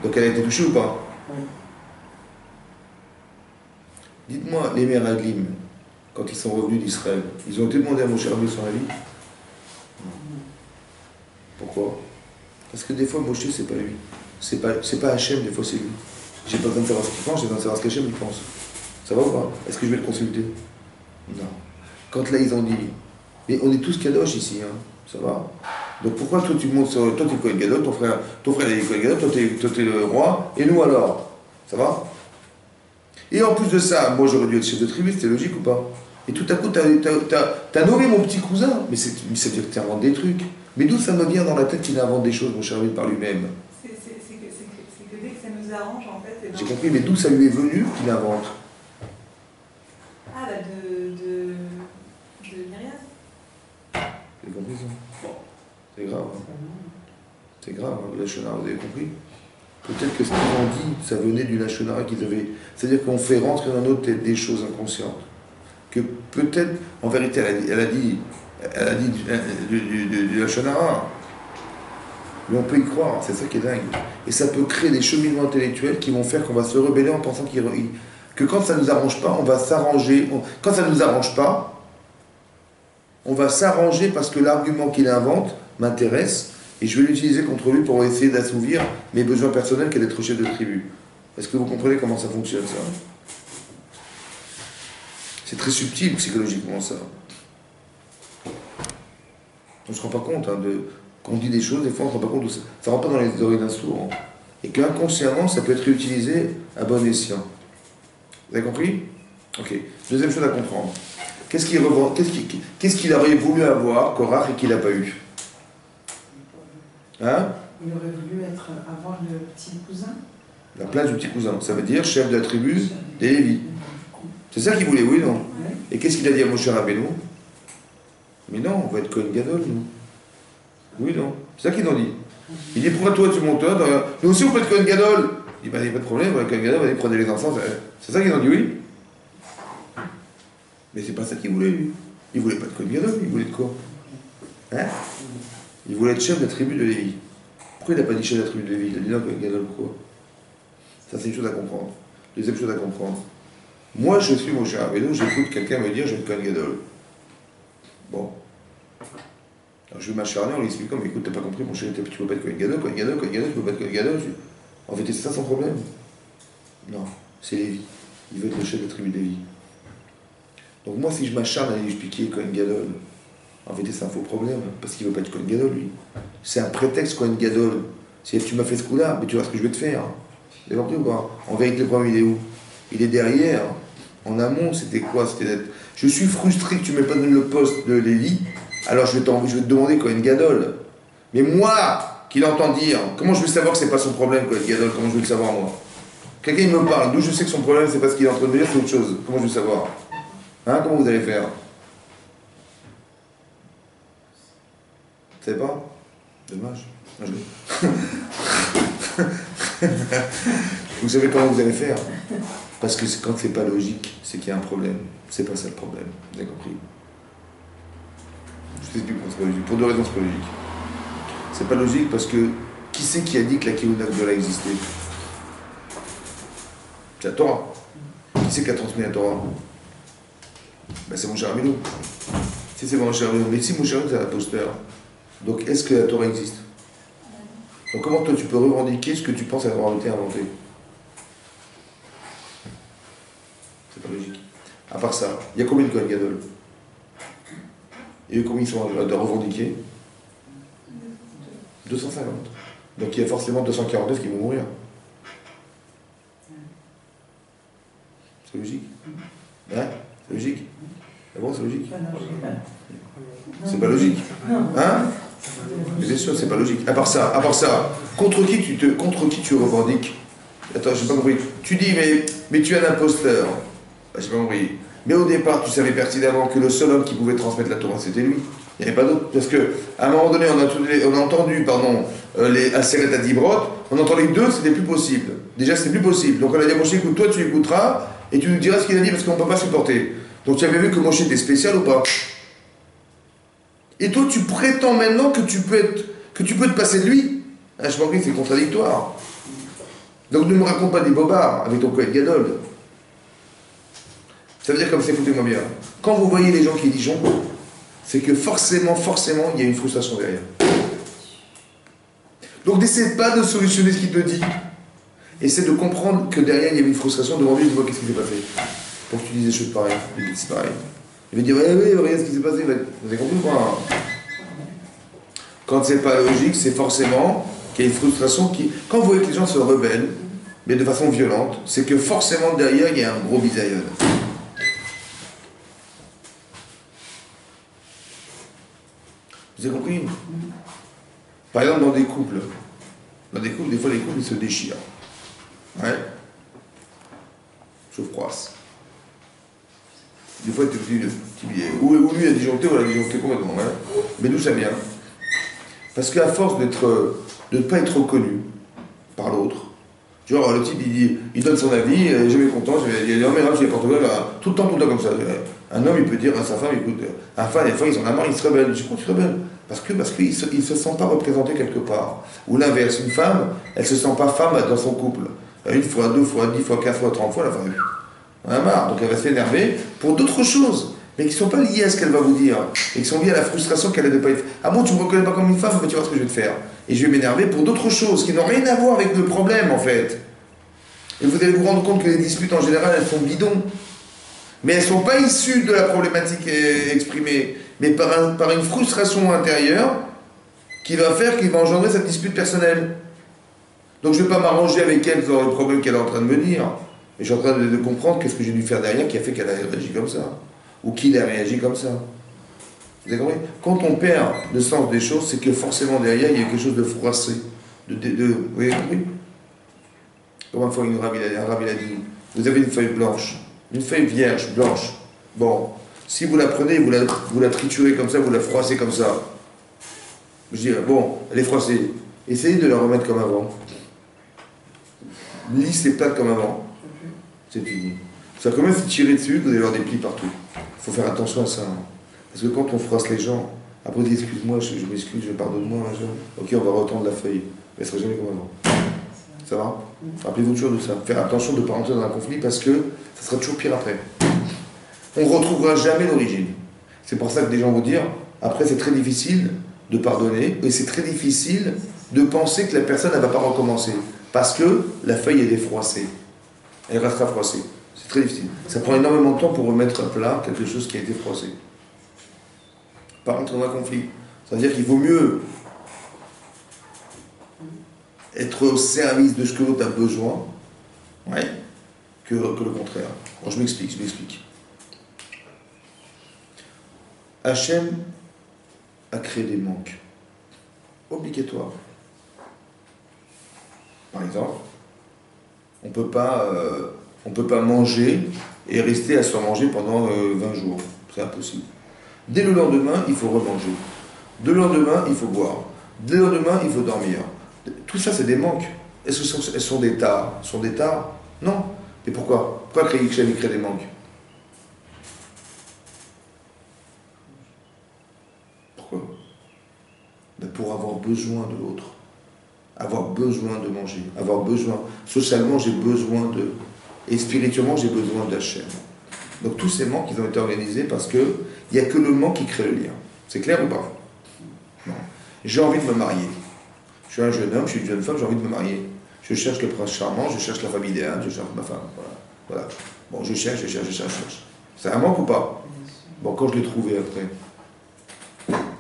Donc elle a été touchée ou pas? Dites-moi, les Meraglim, quand ils sont revenus d'Israël, ils ont été demandés à Moshe Rabbeinu son avis? Pourquoi? Parce que des fois, Moshe, c'est pas lui. C'est pas Hachem, des fois, c'est lui. J'ai pas besoin de savoir ce qu'il pense, j'ai besoin de savoir ce qu'Hachem il pense. Ça va ou pas? Est-ce que je vais le consulter? Non. Quand là, ils ont dit, mais on est tous kadosh ici, hein. Ça va? Donc pourquoi toi tu montes sur... Toi tu es Kohen Gadol, ton frère est Kohen Gadol, toi t'es le roi, et nous alors? Ça va? Et en plus de ça, moi j'aurais dû être chef de tribu, c'était logique ou pas? Et tout à coup t'as nommé mon petit cousin, mais ça veut dire que tu inventes des trucs. Mais d'où ça me vient dans la tête qu'il invente des choses, mon cher ami, par lui-même? C'est que dès que ça nous arrange en fait... J'ai compris, mais d'où ça lui est venu qu'il invente? Ah bah de Myriam. J'ai compris ça? C'est grave. Hein. C'est grave, hein, le Lachon Hara, vous avez compris? Peut-être que ce qu'ils ont dit, ça venait du Lachon Hara qu'ils avaient. C'est-à-dire qu'on fait rentrer dans notre tête des choses inconscientes. Que peut-être, en vérité, elle a dit du Lachon Hara. Mais on peut y croire, c'est ça qui est dingue. Et ça peut créer des cheminements intellectuels qui vont faire qu'on va se rebeller en pensant que quand ça ne nous arrange pas, on va s'arranger. Quand ça ne nous arrange pas, on va s'arranger parce que l'argument qu'il invente m'intéresse et je vais l'utiliser contre lui pour essayer d'assouvir mes besoins personnels qu'est d'être chef de tribu. Est-ce que vous comprenez comment ça fonctionne, ça? C'est très subtil psychologiquement, ça. On ne se rend pas compte, hein, quand on dit des choses, des fois on ne se rend pas compte, ça ne rentre pas dans les oreilles d'un sourd. Hein. Et qu'inconsciemment, ça peut être réutilisé à bon escient. Vous avez compris? Ok. Deuxième chose à comprendre. Qu'est-ce qu'il aurait voulu avoir, Korach, et qu'il n'a pas eu? Hein? Il aurait voulu avoir le petit cousin. La place du petit cousin. Ça veut dire chef de la tribu des Lévis. C'est ça qu'il voulait, oui, non? Et qu'est-ce qu'il a dit à Moshe Rabbeinu? Mais non, on va être Kohen Gadol, nous. Oui, non. C'est ça qu'ils ont dit. Il dit, pourquoi toi tu montes toi? Nous aussi on peut être Kohen Gadol. Il dit, il n'y a pas de problème, on va être Kohen Gadol, on va aller prendre les encens. C'est ça qu'ils ont dit, oui. Mais c'est pas ça qu'il voulait, lui. Il voulait pas de Kohen Gadol, il voulait de quoi? Hein? Il voulait être chef de la tribu de Lévi. Pourquoi il n'a pas dit chef de la tribu de Lévi? Il a dit non, Kohen Gadol, pourquoi? Ça, c'est une chose à comprendre. Deuxième chose à comprendre. Moi, je suis Moshe Rabbeinu, j'écoute quelqu'un me dire je vais être Kohen Gadol. Bon. Alors, je vais m'acharner en lui expliquant, mais écoute, t'as pas compris, mon cher, tu peux pas être Kohen Gadol, Kohen Gadol, Kohen Gadol, tu peux pas être Kohen Gadol. En fait, c'est ça son problème? Non, c'est Lévi. Il veut être le chef de la tribu de Lévi. Donc moi, si je m'acharne à lui expliquer Kohen Gadol, en vérité, c'est un faux problème, parce qu'il ne veut pas être Kohen Gadol, lui. C'est un prétexte, Kohen Gadol. Si tu m'as fait ce coup-là, mais tu vois ce que je vais te faire. Vous avez compris ou pas? En vérité, le problème, il est où? Il est derrière. En amont, c'était quoi? C'était d'être... Je suis frustré que tu ne m'aies pas donné le poste de Lévi, alors je vais te demander Kohen Gadol. Mais moi, qui l'entends dire, comment je vais savoir que c'est pas son problème, Kohen Gadol? Comment je vais le savoir, moi? Quelqu'un, il me parle, d'où je sais que son problème, c'est pas ce qu'il est en train de me dire, c'est autre chose. Comment je vais le savoir? Hein? Comment vous allez faire? Vous savez pas? Dommage. Vous savez comment vous allez faire? Parce que quand c'est pas logique, c'est qu'il y a un problème. C'est pas ça le problème. Vous avez compris? Je t'explique pourquoi c'est pas logique. Pour deux raisons, c'est pas logique. C'est pas logique parce que qui c'est qui a dit que la Keuna Gdola existait? C'est la Torah. Qui c'est qui a transmis la Torah? Ben, c'est mon cher Rabbeinu. Si c'est mon cher Rabbeinu. Mais si mon cher Rabbeinu, c'est l'imposteur. Donc est-ce que la Torah existe? Donc comment toi tu peux revendiquer ce que tu penses avoir été inventé? C'est pas logique. À part ça, il y a combien de Kohen Gadol? Et eux, combien ils sont de revendiquer? 250. Donc il y a forcément 249 qui vont mourir. C'est logique? Hein? C'est logique? Ah bon, c'est logique? C'est pas logique? Hein? Bien sûr, c'est pas logique. À part ça, contre qui tu revendiques? Attends, j'ai pas compris. Tu dis, mais tu es un imposteur. J'ai pas compris. Mais au départ, tu savais pertinemment que le seul homme qui pouvait transmettre la Torah, c'était lui. Il n'y avait pas d'autre. Parce qu'à un moment donné, on a entendu les Aseret Adibrot, on a entendu deux, c'était plus possible. Déjà, c'était plus possible. Donc on a dit à Moshe, écoute, toi tu écouteras, et tu nous diras ce qu'il a dit parce qu'on ne peut pas supporter. Donc tu avais vu que Moshe était spécial ou pas? Et toi, tu prétends maintenant que tu peux te passer de lui? Ah, je m'en prie, c'est contradictoire. Donc ne me raconte pas des bobards avec ton Kohen Gadol. Ça veut dire comme ça, écoutez-moi bien. Quand vous voyez les gens qui disent c'est que forcément, il y a une frustration derrière. Donc n'essaie pas de solutionner ce qu'il te dit. Essaie de comprendre que derrière il y a une frustration. Demande-lui, dis-moi qu'est-ce qui s'est passé pour que tu dises des choses pareilles. Il dit pareil. Il va dire, oui, regarde ce qui s'est passé. Vous avez compris quoi? Quand c'est pas logique, c'est forcément qu'il y a une frustration qui... Quand vous voyez que les gens se rebellent, mais de façon violente, c'est que forcément derrière il y a un gros bisaïon. Vous avez compris? Par exemple, dans des couples, des fois les couples ils se déchirent. Ouais. Je froisse. Des fois, tu te dis, ou lui a disjoncté, ou elle a disjoncté complètement. Ouais. Mais d'où ça vient? Parce qu'à force de ne pas être reconnu par l'autre, genre le type il donne son avis, il est jamais content, il dit non mais là je n'importe quoi, tout le temps comme ça. Un homme il peut dire à sa femme, écoute, un fan des fois ils en ont marre, ils se rebellent. Je dis pourquoi tu te rebelles? Parce qu'il ne se sent pas représenté quelque part. Ou l'inverse, une femme, elle ne se sent pas femme dans son couple. Une fois, 2 fois, 10 fois, 4 fois, 30 fois, la femme, on a marre. Donc elle va s'énerver pour d'autres choses, mais qui ne sont pas liées à ce qu'elle va vous dire, et qui sont liées à la frustration qu'elle a de ne pas être. Ah bon, tu ne me reconnais pas comme une femme, mais tu vois ce que je vais te faire. Et je vais m'énerver pour d'autres choses qui n'ont rien à voir avec le problème en fait. Et vous allez vous rendre compte que les disputes en général, elles sont bidons. Mais elles ne sont pas issues de la problématique exprimée, mais par une frustration intérieure qui va engendrer cette dispute personnelle. Donc je ne vais pas m'arranger avec elle dans le problème qu'elle est en train de me dire. Et je suis en train de comprendre qu'est-ce que j'ai dû faire derrière qui a fait qu'elle a réagi comme ça. Ou qu'il a réagi comme ça. Vous avez compris? Quand on perd le sens des choses, c'est que forcément derrière, il y a quelque chose de froissé. Vous avez compris? Comme une fois, un rabbi a dit, vous avez une feuille blanche, une feuille vierge, blanche. Bon, si vous la prenez, vous la triturez comme ça, vous la froissez comme ça. Je dis, bon, elle est froissée. Essayez de la remettre comme avant. Lisse et plate comme avant. C'est fini. Ça commence à tirer dessus, vous allez avoir des plis partout. Il faut faire attention à ça. Hein. Parce que quand on froisse les gens, après on dit excuse-moi, je m'excuse, pardonne-moi, ok, on va retendre la feuille. Mais elle ne sera jamais comme avant. Ça va? Rappelez-vous toujours de ça. Faire attention de ne pas rentrer dans un conflit parce que ça sera toujours pire après. On ne retrouvera jamais l'origine. C'est pour ça que des gens vont dire, après c'est très difficile de pardonner et c'est très difficile de penser que la personne ne va pas recommencer. Parce que la feuille elle est froissée. Elle restera froissée. C'est très difficile. Ça prend énormément de temps pour remettre à plat quelque chose qui a été froissé. Pas rentrer dans un conflit. Ça veut dire qu'il vaut mieux être au service de ce que l'autre a besoin, ouais, que le contraire. Bon, je m'explique. Hachem a créé des manques obligatoires. Par exemple, on peut pas manger et rester à se faire manger pendant 20 jours. C'est impossible. Dès le lendemain, il faut remanger. Dès le lendemain, il faut boire. Dès le lendemain, il faut dormir. Tout ça, c'est des manques. Est-ce qu'elles sont des tares? Sont des tares? Non. Mais pourquoi? Pourquoi Hachem crée des manques? Pourquoi? Ben pour avoir besoin de l'autre. Avoir besoin de manger. Avoir besoin. Socialement, j'ai besoin de... Et spirituellement, j'ai besoin d'Hachem. Donc tous ces manques, ils ont été organisés parce qu'il n'y a que le manque qui crée le lien. C'est clair ou pas? Non. J'ai envie de me marier. Je suis un jeune homme, je suis une jeune femme, j'ai envie de me marier. Je cherche le prince charmant, je cherche la famille idéale, je cherche ma femme. Voilà. Bon, je cherche. C'est un manque ou pas? Bon, quand je l'ai trouvé après,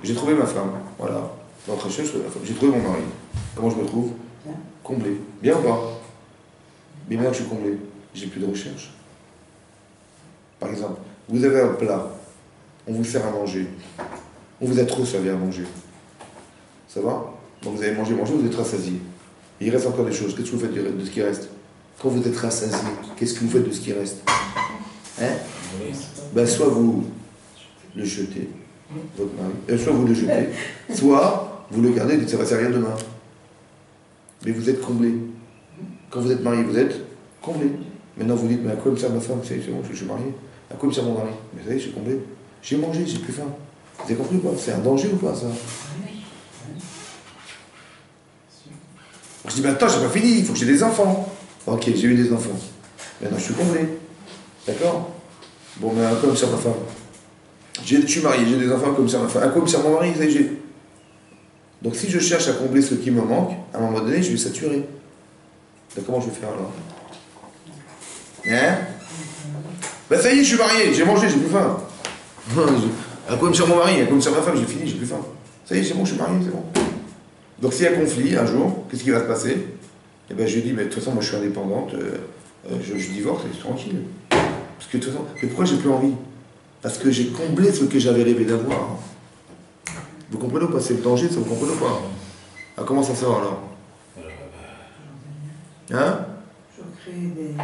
j'ai trouvé ma femme. Voilà. Votre recherche, j'ai trouvé mon mari. Comment je me trouve? Comblé. Bien ou pas? Mais maintenant que je suis comblé, j'ai plus de recherche. Par exemple, vous avez un plat, on vous sert à manger, on vous a trop servi à manger. Ça va? Donc vous avez mangé, vous êtes rassasié. Il reste encore des choses. Qu'est-ce que vous faites de ce qui reste? Quand vous êtes rassasié, qu'est-ce que vous faites de ce qui reste? Hein? Ben, soit vous le jetez, votre mari, soit vous le jetez, soit vous le gardez et dites ça va servir demain. Mais vous êtes comblé. Quand vous êtes marié, vous êtes comblé. Maintenant vous dites, mais à quoi me sert ma femme? C'est bon, je suis marié. À quoi me sert mon mari? Mais vous savez, je suis comblé. J'ai mangé, j'ai plus faim. Vous avez compris ou pas? C'est un danger ou pas ça? On se dit, mais attends, j'ai pas fini, il faut que j'ai des enfants. Ok, j'ai eu des enfants. Maintenant je suis comblé. D'accord? Bon, mais à quoi me sert ma femme? Je suis marié, j'ai des enfants, à quoi me sert ma femme? À quoi me sert mon mari? Vous savez, j'ai. Donc si je cherche à combler ce qui me manque, à un moment donné, je vais saturer. Donc comment je vais faire alors? Hein? Ben ça y est, je suis marié, j'ai mangé, j'ai plus faim. À quoi me sert mon mari? À quoi me sert ma femme? J'ai fini, j'ai plus faim. Ça y est, c'est bon, je suis marié, c'est bon. Donc s'il y a conflit un jour, qu'est-ce qui va se passer? Eh ben je lui dis, mais de toute façon, moi je suis indépendante, je divorce et je suis tranquille. Parce que de toute façon, mais pourquoi j'ai plus envie? Parce que j'ai comblé ce que j'avais rêvé d'avoir. Vous comprenez ou pas? C'est le danger, ça vous comprenez ou pas? Ah, comment ça sort alors? Hein? Je crée des...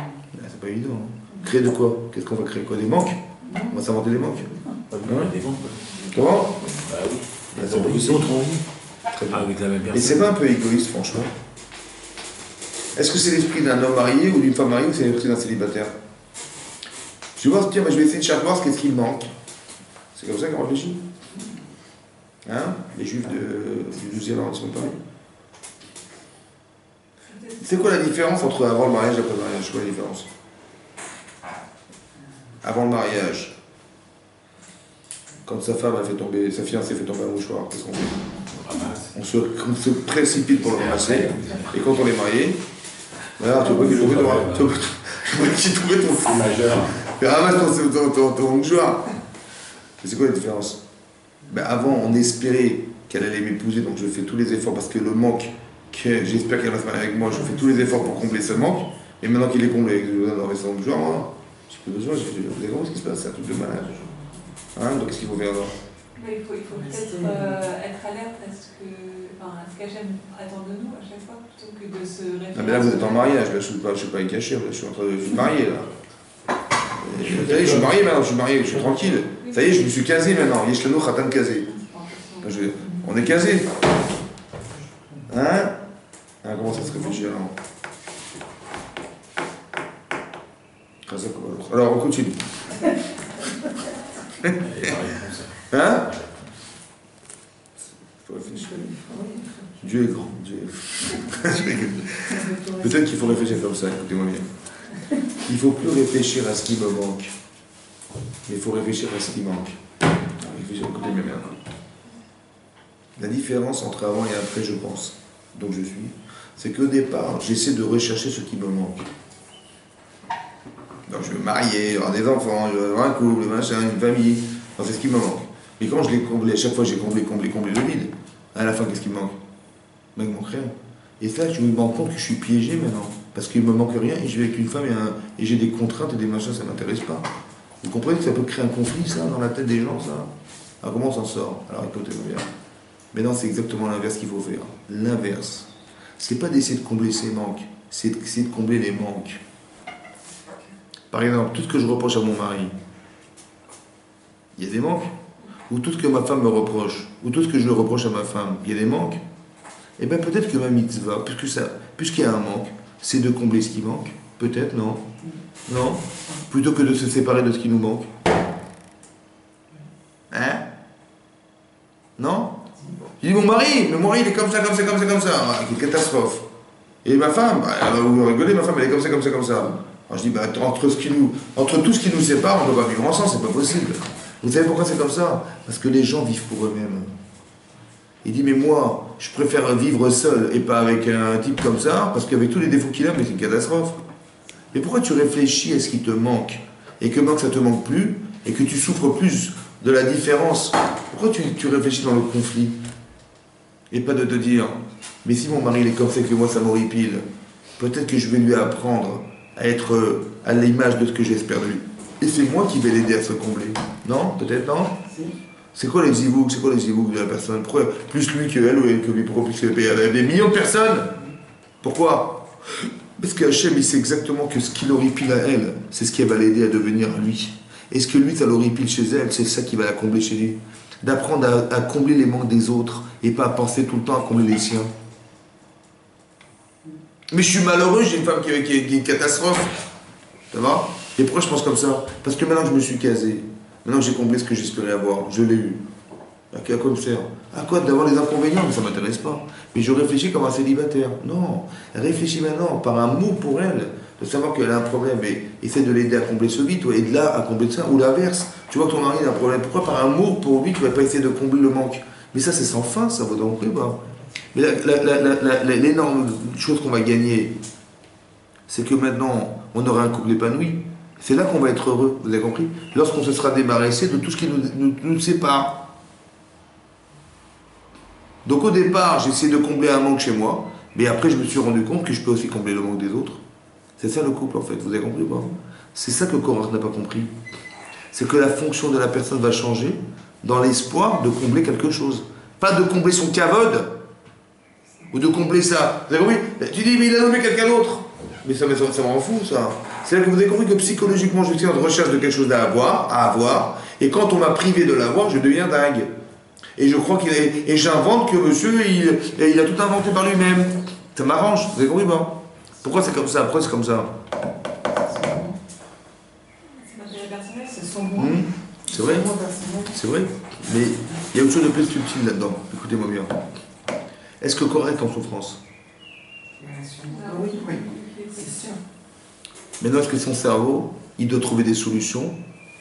C'est pas évident. Hein. Créer de quoi? Qu'est-ce qu'on va créer? Quoi? Des manques? On va s'inventer des manques. Des manques. Comment? Bah oui. C'est autre envie. Très bien. Avec la même personne. Et c'est pas un peu égoïste, franchement? Est-ce que c'est l'esprit d'un homme marié ou d'une femme mariée ou c'est l'esprit d'un célibataire? Je vais voir, tiens, je vais essayer de savoir qu'est-ce qu'il manque. C'est comme ça qu'on réfléchit. Hein? Les juifs du 12e arrondissement de Paris. C'est quoi la différence entre avant le mariage et après le mariage? C'est quoi la différence? Avant le mariage, quand sa femme a fait tomber, sa fiancée fait tomber un mouchoir, qu'est-ce qu'on fait? On se précipite pour le ramasser, et quand on est marié, voilà, tu vois qu'il trouve ton fou majeur. Ramasse ton mouchoir. C'est quoi la différence? Ben avant, on espérait qu'elle allait m'épouser, donc je fais tous les efforts parce que le manque, j'espère qu'elle va se marier avec moi, je fais tous les efforts pour combler ce manque. Et maintenant qu'il est comblé, que je vous donne un restaurant du genre, moi, j'ai plus besoin, vous avez compris ce qui se passe, c'est un truc de malade. Hein, donc qu'est-ce qu'il faut faire alors? Il faut peut-être être alerte à ce qu'Hachem attend de nous à chaque fois, plutôt que de se référer. Ah mais là vous êtes en mariage, là, je suis pas caché, je suis en train de... Je suis marié là. Ça y est, je suis marié maintenant, je suis marié, je suis tranquille. Ça y est, je me suis casé maintenant. Yeshlano Khatan casé. On est casé. Hein? Ah, comment ça se réfléchit alors? Alors on continue. Hein? Faut réfléchir. Dieu est grand. Dieu est... Peut-être qu'il faut réfléchir comme ça, écoutez-moi bien. Il ne faut plus réfléchir à ce qui me manque, mais il faut réfléchir à ce qui manque. Réfléchir, écoutez-moi bien. La différence entre avant et après, je pense, donc je suis, c'est qu'au départ, j'essaie de rechercher ce qui me manque. Donc je veux me marier, avoir des enfants, je veux avoir un couple, machin, une famille. Donc c'est ce qui me manque. Mais quand je l'ai comblé, à chaque fois j'ai comblé le vide. À la fin, qu'est-ce qui me manque? Il me manque rien. Et ça, je me rends compte que je suis piégé maintenant. Parce qu'il ne me manque rien et je vais avec une femme et j'ai des contraintes et des machins, ça ne m'intéresse pas. Vous comprenez que ça peut créer un conflit, ça, dans la tête des gens, ça? Alors comment on s'en sort? Alors écoutez-moi bien. Maintenant, c'est exactement l'inverse qu'il faut faire. L'inverse. C'est pas d'essayer de combler ses manques, c'est d'essayer de combler les manques. Par exemple, tout ce que je reproche à mon mari, il y a des manques. Ou tout ce que ma femme me reproche, ou tout ce que je reproche à ma femme, il y a des manques. Eh bien peut-être que ma mitzvah, puisqu'il y a un manque, c'est de combler ce qui manque. Peut-être, non? Non? Plutôt que de se séparer de ce qui nous manque. Hein? Non? Il dit mon mari il est comme ça. Ah, quelle catastrophe. Et ma femme, vous rigolez, ma femme elle est comme ça. Alors je dis, entre tout ce qui nous sépare, on ne peut pas vivre ensemble, c'est pas possible. Vous savez pourquoi c'est comme ça? Parce que les gens vivent pour eux-mêmes. Il dit, mais moi, je préfère vivre seul et pas avec un type comme ça, parce qu'avec tous les défauts qu'il a, mais c'est une catastrophe. Mais pourquoi tu réfléchis à ce qui te manque, et que ça te manque plus, et que tu souffres plus de la différence? Pourquoi tu réfléchis dans le conflit? Et pas de te dire, mais si mon mari il est comme ça que moi ça m'horripile, peut-être que je vais lui apprendre à être à l'image de ce que j'espère de lui. Et c'est moi qui vais l'aider à se combler. Non? Peut-être non? C'est quoi les zivouks? C'est quoi les zivouks de la personne? Pourquoi plus lui que elle ou elle que lui? Pourquoi plus qu'elle paye des millions de personnes? Pourquoi? Parce que Hachem, il sait exactement que ce qui l'horripile à elle, c'est ce qui va l'aider à devenir lui. Et ce que lui, ça l'horripile chez elle, c'est ça qui va la combler chez lui. D'apprendre à combler les manques des autres et pas à penser tout le temps à combler les siens. Mais je suis malheureux, j'ai une femme qui est une catastrophe. Ça va? Et pourquoi je pense comme ça? Parce que maintenant que je me suis casé, maintenant que j'ai comblé ce que j'espérais avoir, je l'ai eu. À quoi me faire? À quoi d'avoir les inconvénients? Mais ça ne m'intéresse pas. Mais je réfléchis comme un célibataire. Non, réfléchis maintenant par amour pour elle, de savoir qu'elle a un problème et essaie de l'aider à combler celui, toi, et de là à combler ça, ou l'inverse. Tu vois que ton mari a un problème. Pourquoi par amour pour lui, tu ne vas pas essayer de combler le manque? Mais ça, c'est sans fin, ça vaut donc plus bas. Mais l'énorme chose qu'on va gagner, c'est que maintenant, on aura un couple épanoui. C'est là qu'on va être heureux, vous avez compris? Lorsqu'on se sera débarrassé de tout ce qui nous sépare. Donc au départ, j'ai essayé de combler un manque chez moi, mais après je me suis rendu compte que je peux aussi combler le manque des autres. C'est ça le couple en fait, vous avez compris ou pas? C'est ça que Korach n'a pas compris. C'est que la fonction de la personne va changer dans l'espoir de combler quelque chose. Pas de combler son kavod, ou de combler ça. Vous avez compris? Tu dis, mais il a nommé quelqu'un d'autre. Mais ça m'en fout ça. C'est là que vous avez compris que psychologiquement je suis en recherche de quelque chose à avoir, et quand on m'a privé de l'avoir, je deviens dingue. Et je crois et j'invente que monsieur, il a tout inventé par lui-même. Ça m'arrange, vous avez compris pas? Pourquoi c'est comme ça? Pourquoi c'est comme ça? C'est l'intérêt personnel, c'est son goût. C'est vrai? C'est vrai. Mais il y a autre chose de plus subtil là-dedans. Écoutez-moi bien. Est-ce que Korach est en souffrance? Oui, c'est sûr. Maintenant, est-ce que son cerveau, il doit trouver des solutions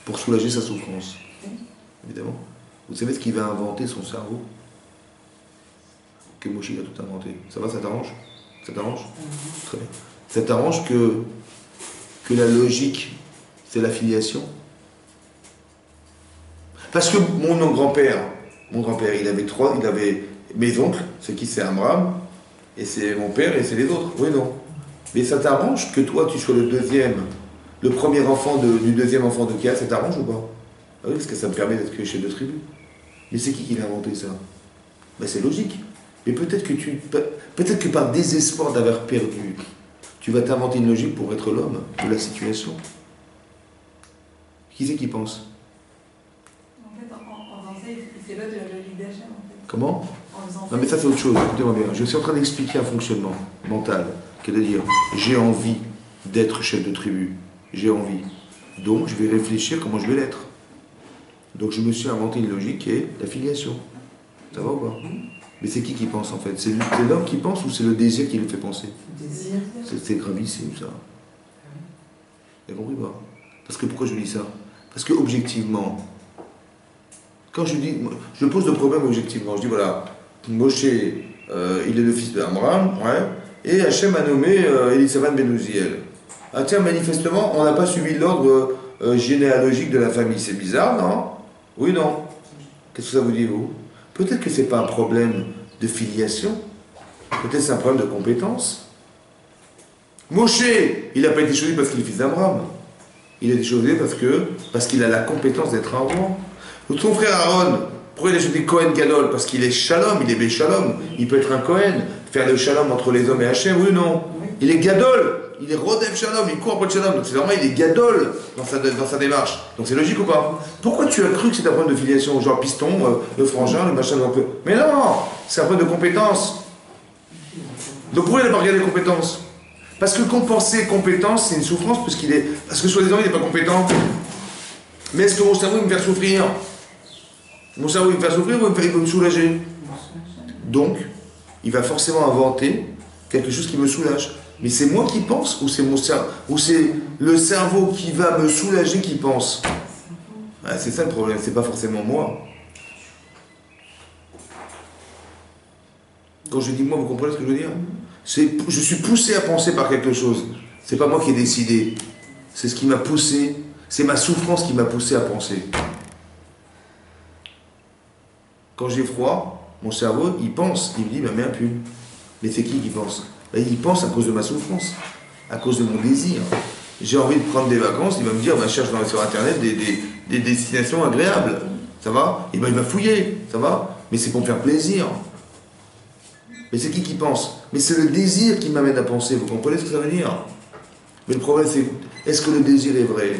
pour soulager sa souffrance? Évidemment. Vous savez ce qu'il va inventer, son cerveau? Que Moshe a tout inventé. Ça va, ça t'arrange? Ça t'arrange? Très bien. Ça t'arrange que la logique, c'est la filiation? Parce que mon grand-père, il avait mes oncles, c'est qui? C'est Amram, et c'est mon père, et c'est les autres. Oui, non. Mais ça t'arrange que toi, tu sois le premier enfant du deuxième enfant de Kéa, ça t'arrange ou pas? Ah oui, parce que ça me permet d'être chef de tribu. Mais c'est qui l'a inventé ça? Ben c'est logique. Mais peut-être que par désespoir d'avoir perdu, tu vas t'inventer une logique pour être l'homme de la situation. Qui c'est qui pense? En fait, en faisant ça, il s'éloigne de la logique d'Hachem, en fait. Comment? En faisant Non mais ça c'est autre chose, écoutez-moi bien. Je suis en train d'expliquer un fonctionnement mental, qui est de dire, j'ai envie d'être chef de tribu. J'ai envie. Donc je vais réfléchir comment je vais l'être. Donc je me suis inventé une logique qui est la filiation. Ça va ou pas? Mais c'est qui pense en fait? C'est l'homme qui pense ou c'est le désir qui le fait penser? Le désir. C'est gravissime ça. Vous avez compris pas? Parce que pourquoi je dis ça? Parce que objectivement, quand je pose le problème objectivement, je dis voilà, Moshe, il est le fils d'Amram, ouais, et Hachem a nommé Elisabeth Ben Uziel. Ah tiens, manifestement, on n'a pas suivi l'ordre généalogique de la famille. C'est bizarre, non? Oui, non. Qu'est-ce que ça vous dit, vous? Peut-être que ce n'est pas un problème de filiation. Peut-être que c'est un problème de compétence. Moshe, il n'a pas été choisi parce qu'il est fils d'Amram. Il a été choisi parce qu'il a la compétence d'être un roi. Son frère Aaron, pourquoi il a choisi Cohen Gadol? Parce qu'il est Shalom, il est Béchalom. Il peut être un Cohen, faire le Shalom entre les hommes et Hachem, oui ou non? Il est Gadol. Il est Rodef Shalom, il court après le Shalom, donc c'est normal, il est gadol dans sa démarche. Donc c'est logique ou pas? Pourquoi tu as cru que c'est un problème de filiation? Genre piston, le frangin, le machin, un peu. Mais non, c'est un problème de compétence. Donc pourquoi il n'a pas regardé les compétences? Parce que compenser compétence, c'est une souffrance, parce que soi-disant il n'est pas compétent. Mais est-ce que mon cerveau il me fait souffrir? Mon cerveau il me fait souffrir ou il veut me soulager? Donc, il va forcément inventer quelque chose qui me soulage. Mais c'est moi qui pense ou c'est le cerveau qui va me soulager qui pense? Ah, c'est ça le problème, c'est pas forcément moi. Quand je dis moi, vous comprenez ce que je veux dire? Je suis poussé à penser par quelque chose. C'est pas moi qui ai décidé. C'est ce qui m'a poussé, c'est ma souffrance qui m'a poussé à penser. Quand j'ai froid, mon cerveau, il pense, il me dit, bah, mets un pull. Mais c'est qui pense? Il pense à cause de ma souffrance, à cause de mon désir. J'ai envie de prendre des vacances, il va me dire, bah, cherche sur Internet des destinations agréables. Ça va? Et ben il va fouiller, ça va? Mais c'est pour me faire plaisir. Mais c'est qui pense? Mais c'est le désir qui m'amène à penser, vous comprenez ce que ça veut dire? Mais le problème c'est, est-ce que le désir est vrai?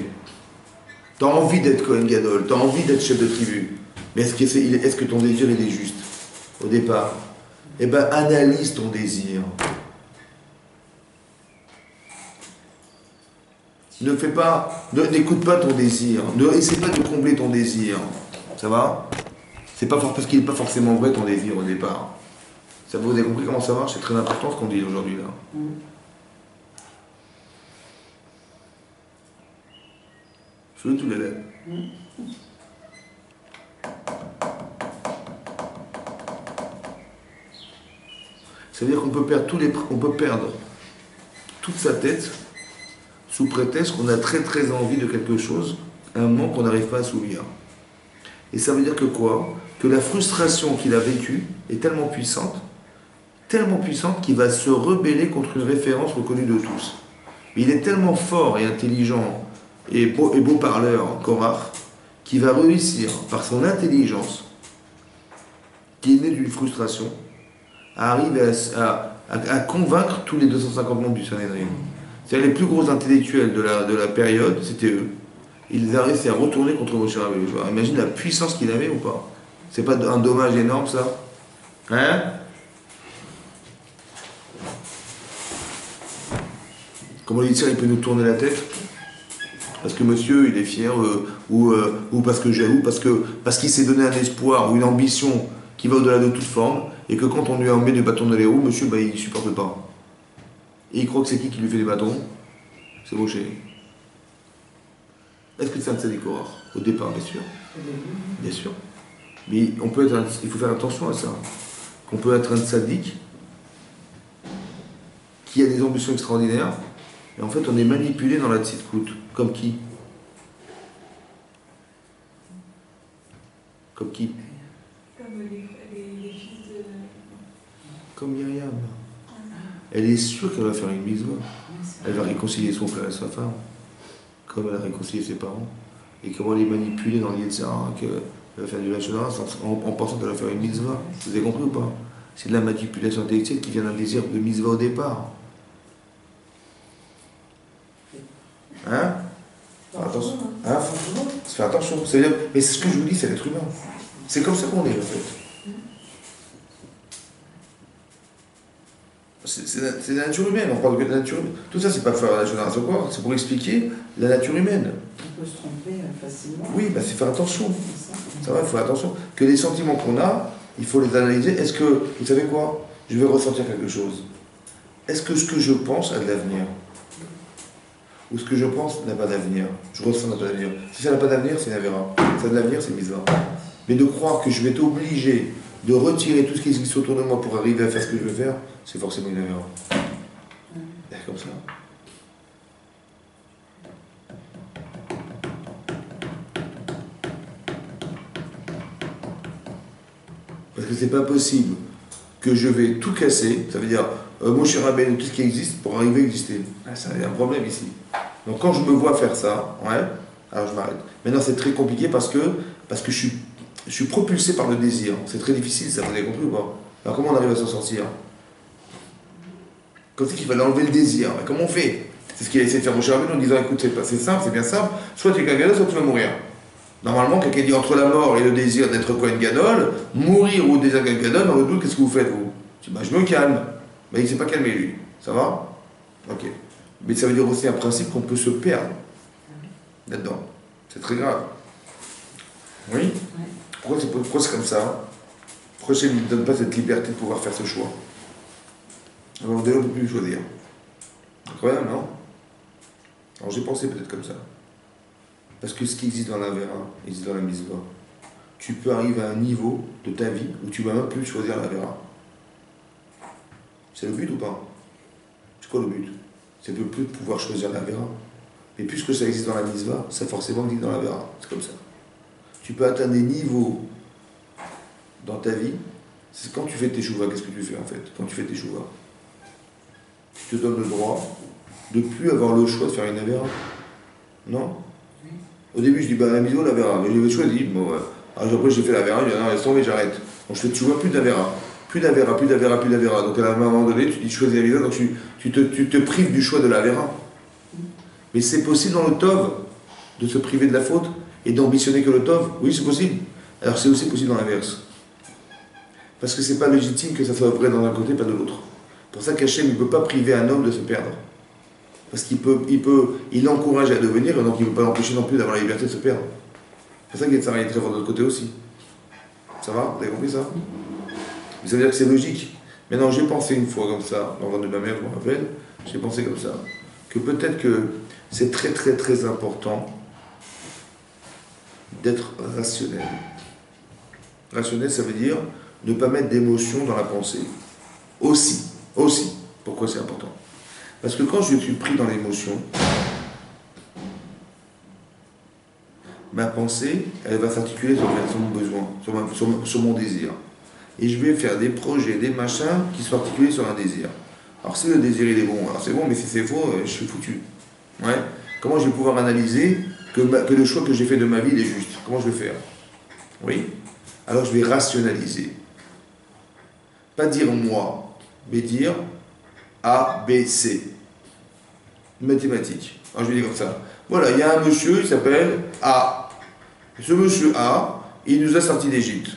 Tu as envie d'être Kohen Gadol, tu as envie d'être chef de tribu, mais est-ce que ton désir il est juste au départ? Eh bien, analyse ton désir. N'écoute pas ton désir, essaie pas de combler ton désir. Ça va? C'est pas parce qu'il n'est pas forcément vrai ton désir au départ. Ça vous avez compris comment ça marche? C'est très important ce qu'on dit aujourd'hui là. Je veux tous les lèvres. Ça veut dire qu'on peut perdre toute sa tête sous prétexte qu'on a très très envie de quelque chose à un moment qu'on n'arrive pas à assouvir. Et ça veut dire que quoi? Que la frustration qu'il a vécue est tellement puissante qu'il va se rebeller contre une référence reconnue de tous. Mais il est tellement fort et intelligent et beau parleur, Korach, qu'il va réussir par son intelligence, qui est née d'une frustration, à arriver à convaincre tous les 250 membres du Sanhédrin. C'est-à-dire les plus gros intellectuels de la période, c'était eux. Ils ont réussi à retourner contre Moshe Rabbeinu. Imagine la puissance qu'il avait ou pas? C'est pas un dommage énorme ça? Hein? Comment le Yitzhak il peut nous tourner la tête? Parce que monsieur il est fier, ou parce que jaloux, parce qu'il s'est donné un espoir ou une ambition qui va au-delà de toute forme, et que quand on lui en met des bâtons dans les roues, monsieur il ne supporte pas. Et il croit que c'est qui lui fait des bâtons? C'est Moshe. Est-ce que c'est un tzaddik Korach? Au départ, bien sûr. Bien sûr. Mais il faut faire attention à ça. Qu'on peut être un tzaddik qui a des ambitions extraordinaires, et en fait on est manipulé dans la tzidkout. Comme qui? Comme qui? Comme les fils de... Comme Myriam. Elle est sûre qu'elle va faire une mitzvah. Elle va réconcilier son frère et sa femme, comme elle a réconcilié ses parents. Et comment elle est manipulée dans l'Yetzirah, qu'elle va faire du lachon hara en pensant qu'elle va faire une mitzvah. Vous avez compris ou pas? C'est de la manipulation intellectuelle qui vient d'un désir de mitzvah au départ. Hein? Attention. Hein? Fais attention. Mais c'est ce que je vous dis, c'est l'être humain. C'est comme ça qu'on est en fait. C'est la nature humaine, on parle que de la nature humaine. Tout ça, c'est pas faire la génération quoi, c'est pour expliquer la nature humaine. On peut se tromper facilement. Oui, bah c'est faire attention. Ça va, il faut faire attention. Que les sentiments qu'on a, il faut les analyser. Est-ce que, vous savez quoi? Je vais ressentir quelque chose. Est-ce que ce que je pense a de l'avenir? Ou ce que je pense n'a pas d'avenir? Je ressens n'a pas d'avenir. Si ça n'a pas d'avenir, c'est une avéra. Ça a de l'avenir, c'est bizarre. Mais de croire que je vais être obligé de retirer tout ce qui existe autour de moi pour arriver à faire ce que je veux faire, c'est forcément une avéra. C'est comme ça. Parce que c'est pas possible que je vais tout casser, ça veut dire Moshe Rabbeinu, tout ce qui existe, pour arriver à exister. Ça a un problème ici. Donc quand je me vois faire ça, ouais, alors je m'arrête. Maintenant c'est très compliqué parce que je suis propulsé par le désir. C'est très difficile, ça, vous avez compris ou pas? Alors comment on arrive à s'en sortir? Comme c'est qu'il fallait enlever le désir. Mais comment on fait? C'est ce qu'il a essayé de faire Moshe Rabbeinu en disant écoute, c'est simple, c'est bien simple, soit tu es Kohen Gadol, soit tu vas mourir. Normalement, quelqu'un dit entre la mort et le désir d'être Kohen Gadol, mourir ou désir Kohen Gadol, dans le doute, qu'est-ce que vous faites vous? Je dis, je me calme. Mais il ne s'est pas calmé lui. Ça va? Ok. Mais ça veut dire aussi un principe qu'on peut se perdre là-dedans. C'est très grave. Oui? Pourquoi c'est comme ça? Pourquoi je ne lui donne pas cette liberté de pouvoir faire ce choix? Alors on ne peut plus choisir. Incroyable, non? Alors j'ai pensé peut-être comme ça. Parce que ce qui existe dans la Vera existe dans la Mitzvah. Tu peux arriver à un niveau de ta vie où tu ne vas même plus choisir la Vera. C'est le but ou pas? C'est quoi le but? C'est de plus pouvoir choisir la Vera. Mais puisque ça existe dans la Mitzvah, ça forcément existe dans la Vera. C'est comme ça. Tu peux atteindre des niveaux dans ta vie. C'est quand tu fais tes chouvas, qu'est-ce que tu fais en fait? Quand tu fais tes chouvas, tu te donnes le droit de ne plus avoir le choix de faire une Avera. Non? Au début, je dis, la mitzvah, la Avera. Mais j'avais choisi. Bon, alors après, j'ai fait la Avera, je dis, non, laisse tomber, j'arrête. Donc je fais, tu vois, plus d'Avera. plus d'Avera, plus d'Avera, plus d'Avera. Donc à un moment donné, tu dis choisis la mitzvah, donc tu te prives du choix de l'Avera. Mais c'est possible dans le Tov de se priver de la faute et d'ambitionner que le Tov. Oui, c'est possible. Alors c'est aussi possible dans l'inverse. Parce que c'est pas légitime que ça soit vrai dans un côté, pas de l'autre. C'est pour ça qu'Hachem ne peut pas priver un homme de se perdre. Parce il l'encourage à devenir, et donc il ne peut pas l'empêcher non plus d'avoir la liberté de se perdre. C'est pour ça qu'il est très fort de l'autre côté aussi. Ça va? Vous avez compris ça? Mais ça veut dire que c'est logique. Maintenant, j'ai pensé une fois comme ça, dans le ventre de ma mère, je me rappelle, j'ai pensé comme ça, que peut-être que c'est très très très important d'être rationnel. Rationnel, ça veut dire ne pas mettre d'émotion dans la pensée. Aussi. Pourquoi c'est important? Parce que quand je suis pris dans l'émotion, ma pensée, elle va s'articuler sur mon besoin, sur mon désir. Et je vais faire des projets, des machins qui sont articulés sur un désir. Alors si le désir il est bon, alors c'est bon, mais si c'est faux, je suis foutu. Ouais. Comment je vais pouvoir analyser que le choix que j'ai fait de ma vie il est juste? Comment je vais faire? Oui. Alors je vais rationaliser. Pas dire moi, mais dire A, B, C. Mathématiques. Alors je vais dire comme ça. Voilà, il y a un monsieur, il s'appelle A. Ce monsieur A, il nous a sortis d'Égypte.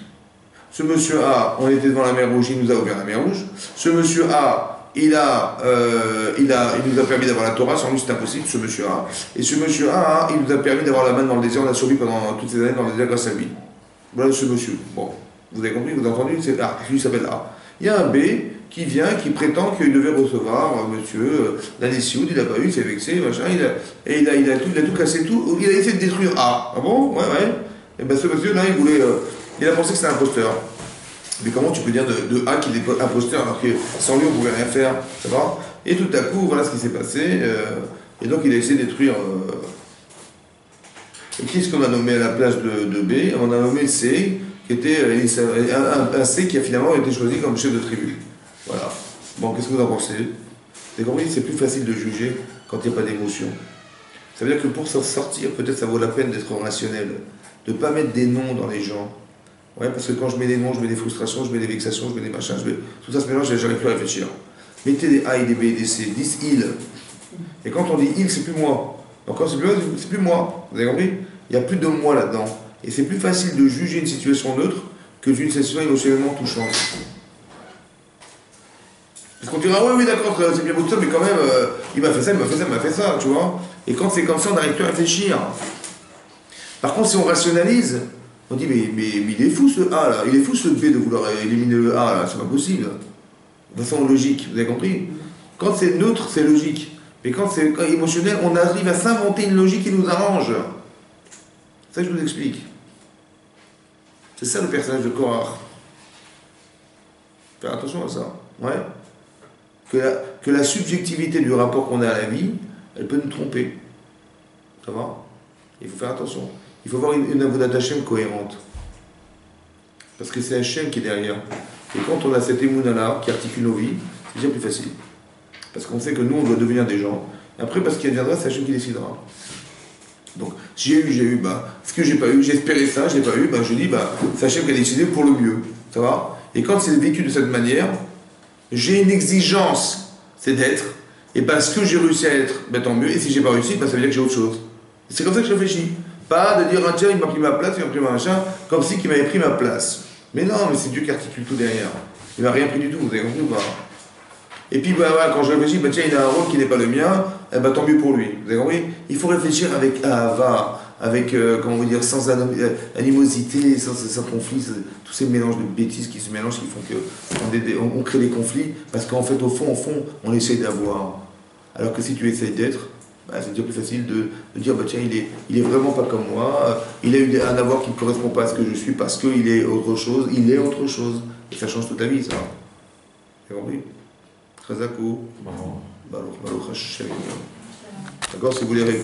Ce monsieur A, on était devant la mer Rouge, il nous a ouvert la mer Rouge. Ce monsieur A, il nous a permis d'avoir la Torah, sans lui c'est impossible, ce monsieur A. Et ce monsieur A, il nous a permis d'avoir la main dans le désert, on a survécu pendant toutes ces années dans le désert grâce à lui. Voilà ce monsieur. Bon, vous avez compris, vous avez entendu, c'est A, lui s'appelle A. Il y a un B qui vient, qui prétend qu'il devait recevoir monsieur l'année Sioud, il n'a pas eu, il s'est vexé, machin, il a tout cassé, tout, il a essayé de détruire A. Ah bon? Ouais. Et bien ce monsieur là, il a pensé que c'était un imposteur. Mais comment tu peux dire de A qu'il est imposteur alors que sans lui on pouvait rien faire, ça va? Et tout à coup, voilà ce qui s'est passé, et donc il a essayé de détruire. Et qui est-ce qu'on a nommé à la place de B? On a nommé C, qui était un C qui a finalement été choisi comme chef de tribu. Voilà. Bon, qu'est-ce que vous en pensez? Vous avez compris? C'est plus facile de juger quand il n'y a pas d'émotion. Ça veut dire que pour s'en sortir, peut-être ça vaut la peine d'être rationnel, de ne pas mettre des noms dans les gens. Ouais, parce que quand je mets des noms, je mets des frustrations, je mets des vexations, je mets des machins, tout ça se mélange et j'arrive plus à réfléchir. Mettez des A et des B et des C, 10 il. Et quand on dit il, c'est plus moi. Donc quand c'est plus moi. Vous avez compris? Il n'y a plus de moi là-dedans. Et c'est plus facile de juger une situation neutre que d'une situation émotionnellement touchante. Parce qu'on dira, oui, d'accord, c'est bien beau tout ça, mais quand même, il m'a fait ça, il m'a fait ça, tu vois. Et quand c'est comme ça, on n'arrive plus à réfléchir. Par contre, si on rationalise, on dit, mais il est fou ce A là, il est fou ce B de vouloir éliminer le A là, c'est pas possible. De façon logique, vous avez compris? Quand c'est neutre, c'est logique. Mais quand c'est émotionnel, on arrive à s'inventer une logique qui nous arrange. C'est ça que je vous explique. C'est ça le personnage de Korach. Faire attention à ça. Ouais. Que la subjectivité du rapport qu'on a à la vie, elle peut nous tromper. Ça va? Il faut faire attention. Il faut avoir une avodat Hashem cohérente. Parce que c'est Hashem qui est derrière. Et quand on a cette émouna-là qui articule nos vies, c'est déjà plus facile. Parce qu'on sait que nous, on doit devenir des gens. Et après, parce qu'il viendra, c'est Hashem qui décidera. Donc, si j'ai eu, ce que j'ai pas eu, j'espérais ça, je l'ai pas eu, je dis, c'est Hashem qui a décidé pour le mieux. Ça va? Et quand c'est vécu de cette manière, j'ai une exigence, c'est d'être. Et parce que j'ai réussi à être, tant mieux. Et si j'ai pas réussi, ça veut dire que j'ai autre chose. C'est comme ça que je réfléchis. Pas de dire, tiens, il m'a pris ma place, il m'a pris ma machin, comme si il m'avait pris ma place. Mais non, mais c'est Dieu qui articule tout derrière. Il m'a rien pris du tout, vous avez compris ou pas? Et puis, quand je réfléchis, tiens, il a un rôle qui n'est pas le mien, tant mieux pour lui. Vous avez compris? Il faut réfléchir avec ahava, avec, comment vous dire, sans animosité, sans conflit, tous ces mélanges de bêtises qui se mélangent, qui font qu'on crée des conflits, parce qu'en fait, au fond, on essaie d'avoir. Alors que si tu essayes d'être, c'est déjà plus facile de dire, tiens, il est vraiment pas comme moi, il a eu un avoir qui ne correspond pas à ce que je suis, parce qu'il est autre chose, Et ça change toute la vie, ça. Vous avez compris? Chazakou. Baruch Hashem. D'accord, si vous voulez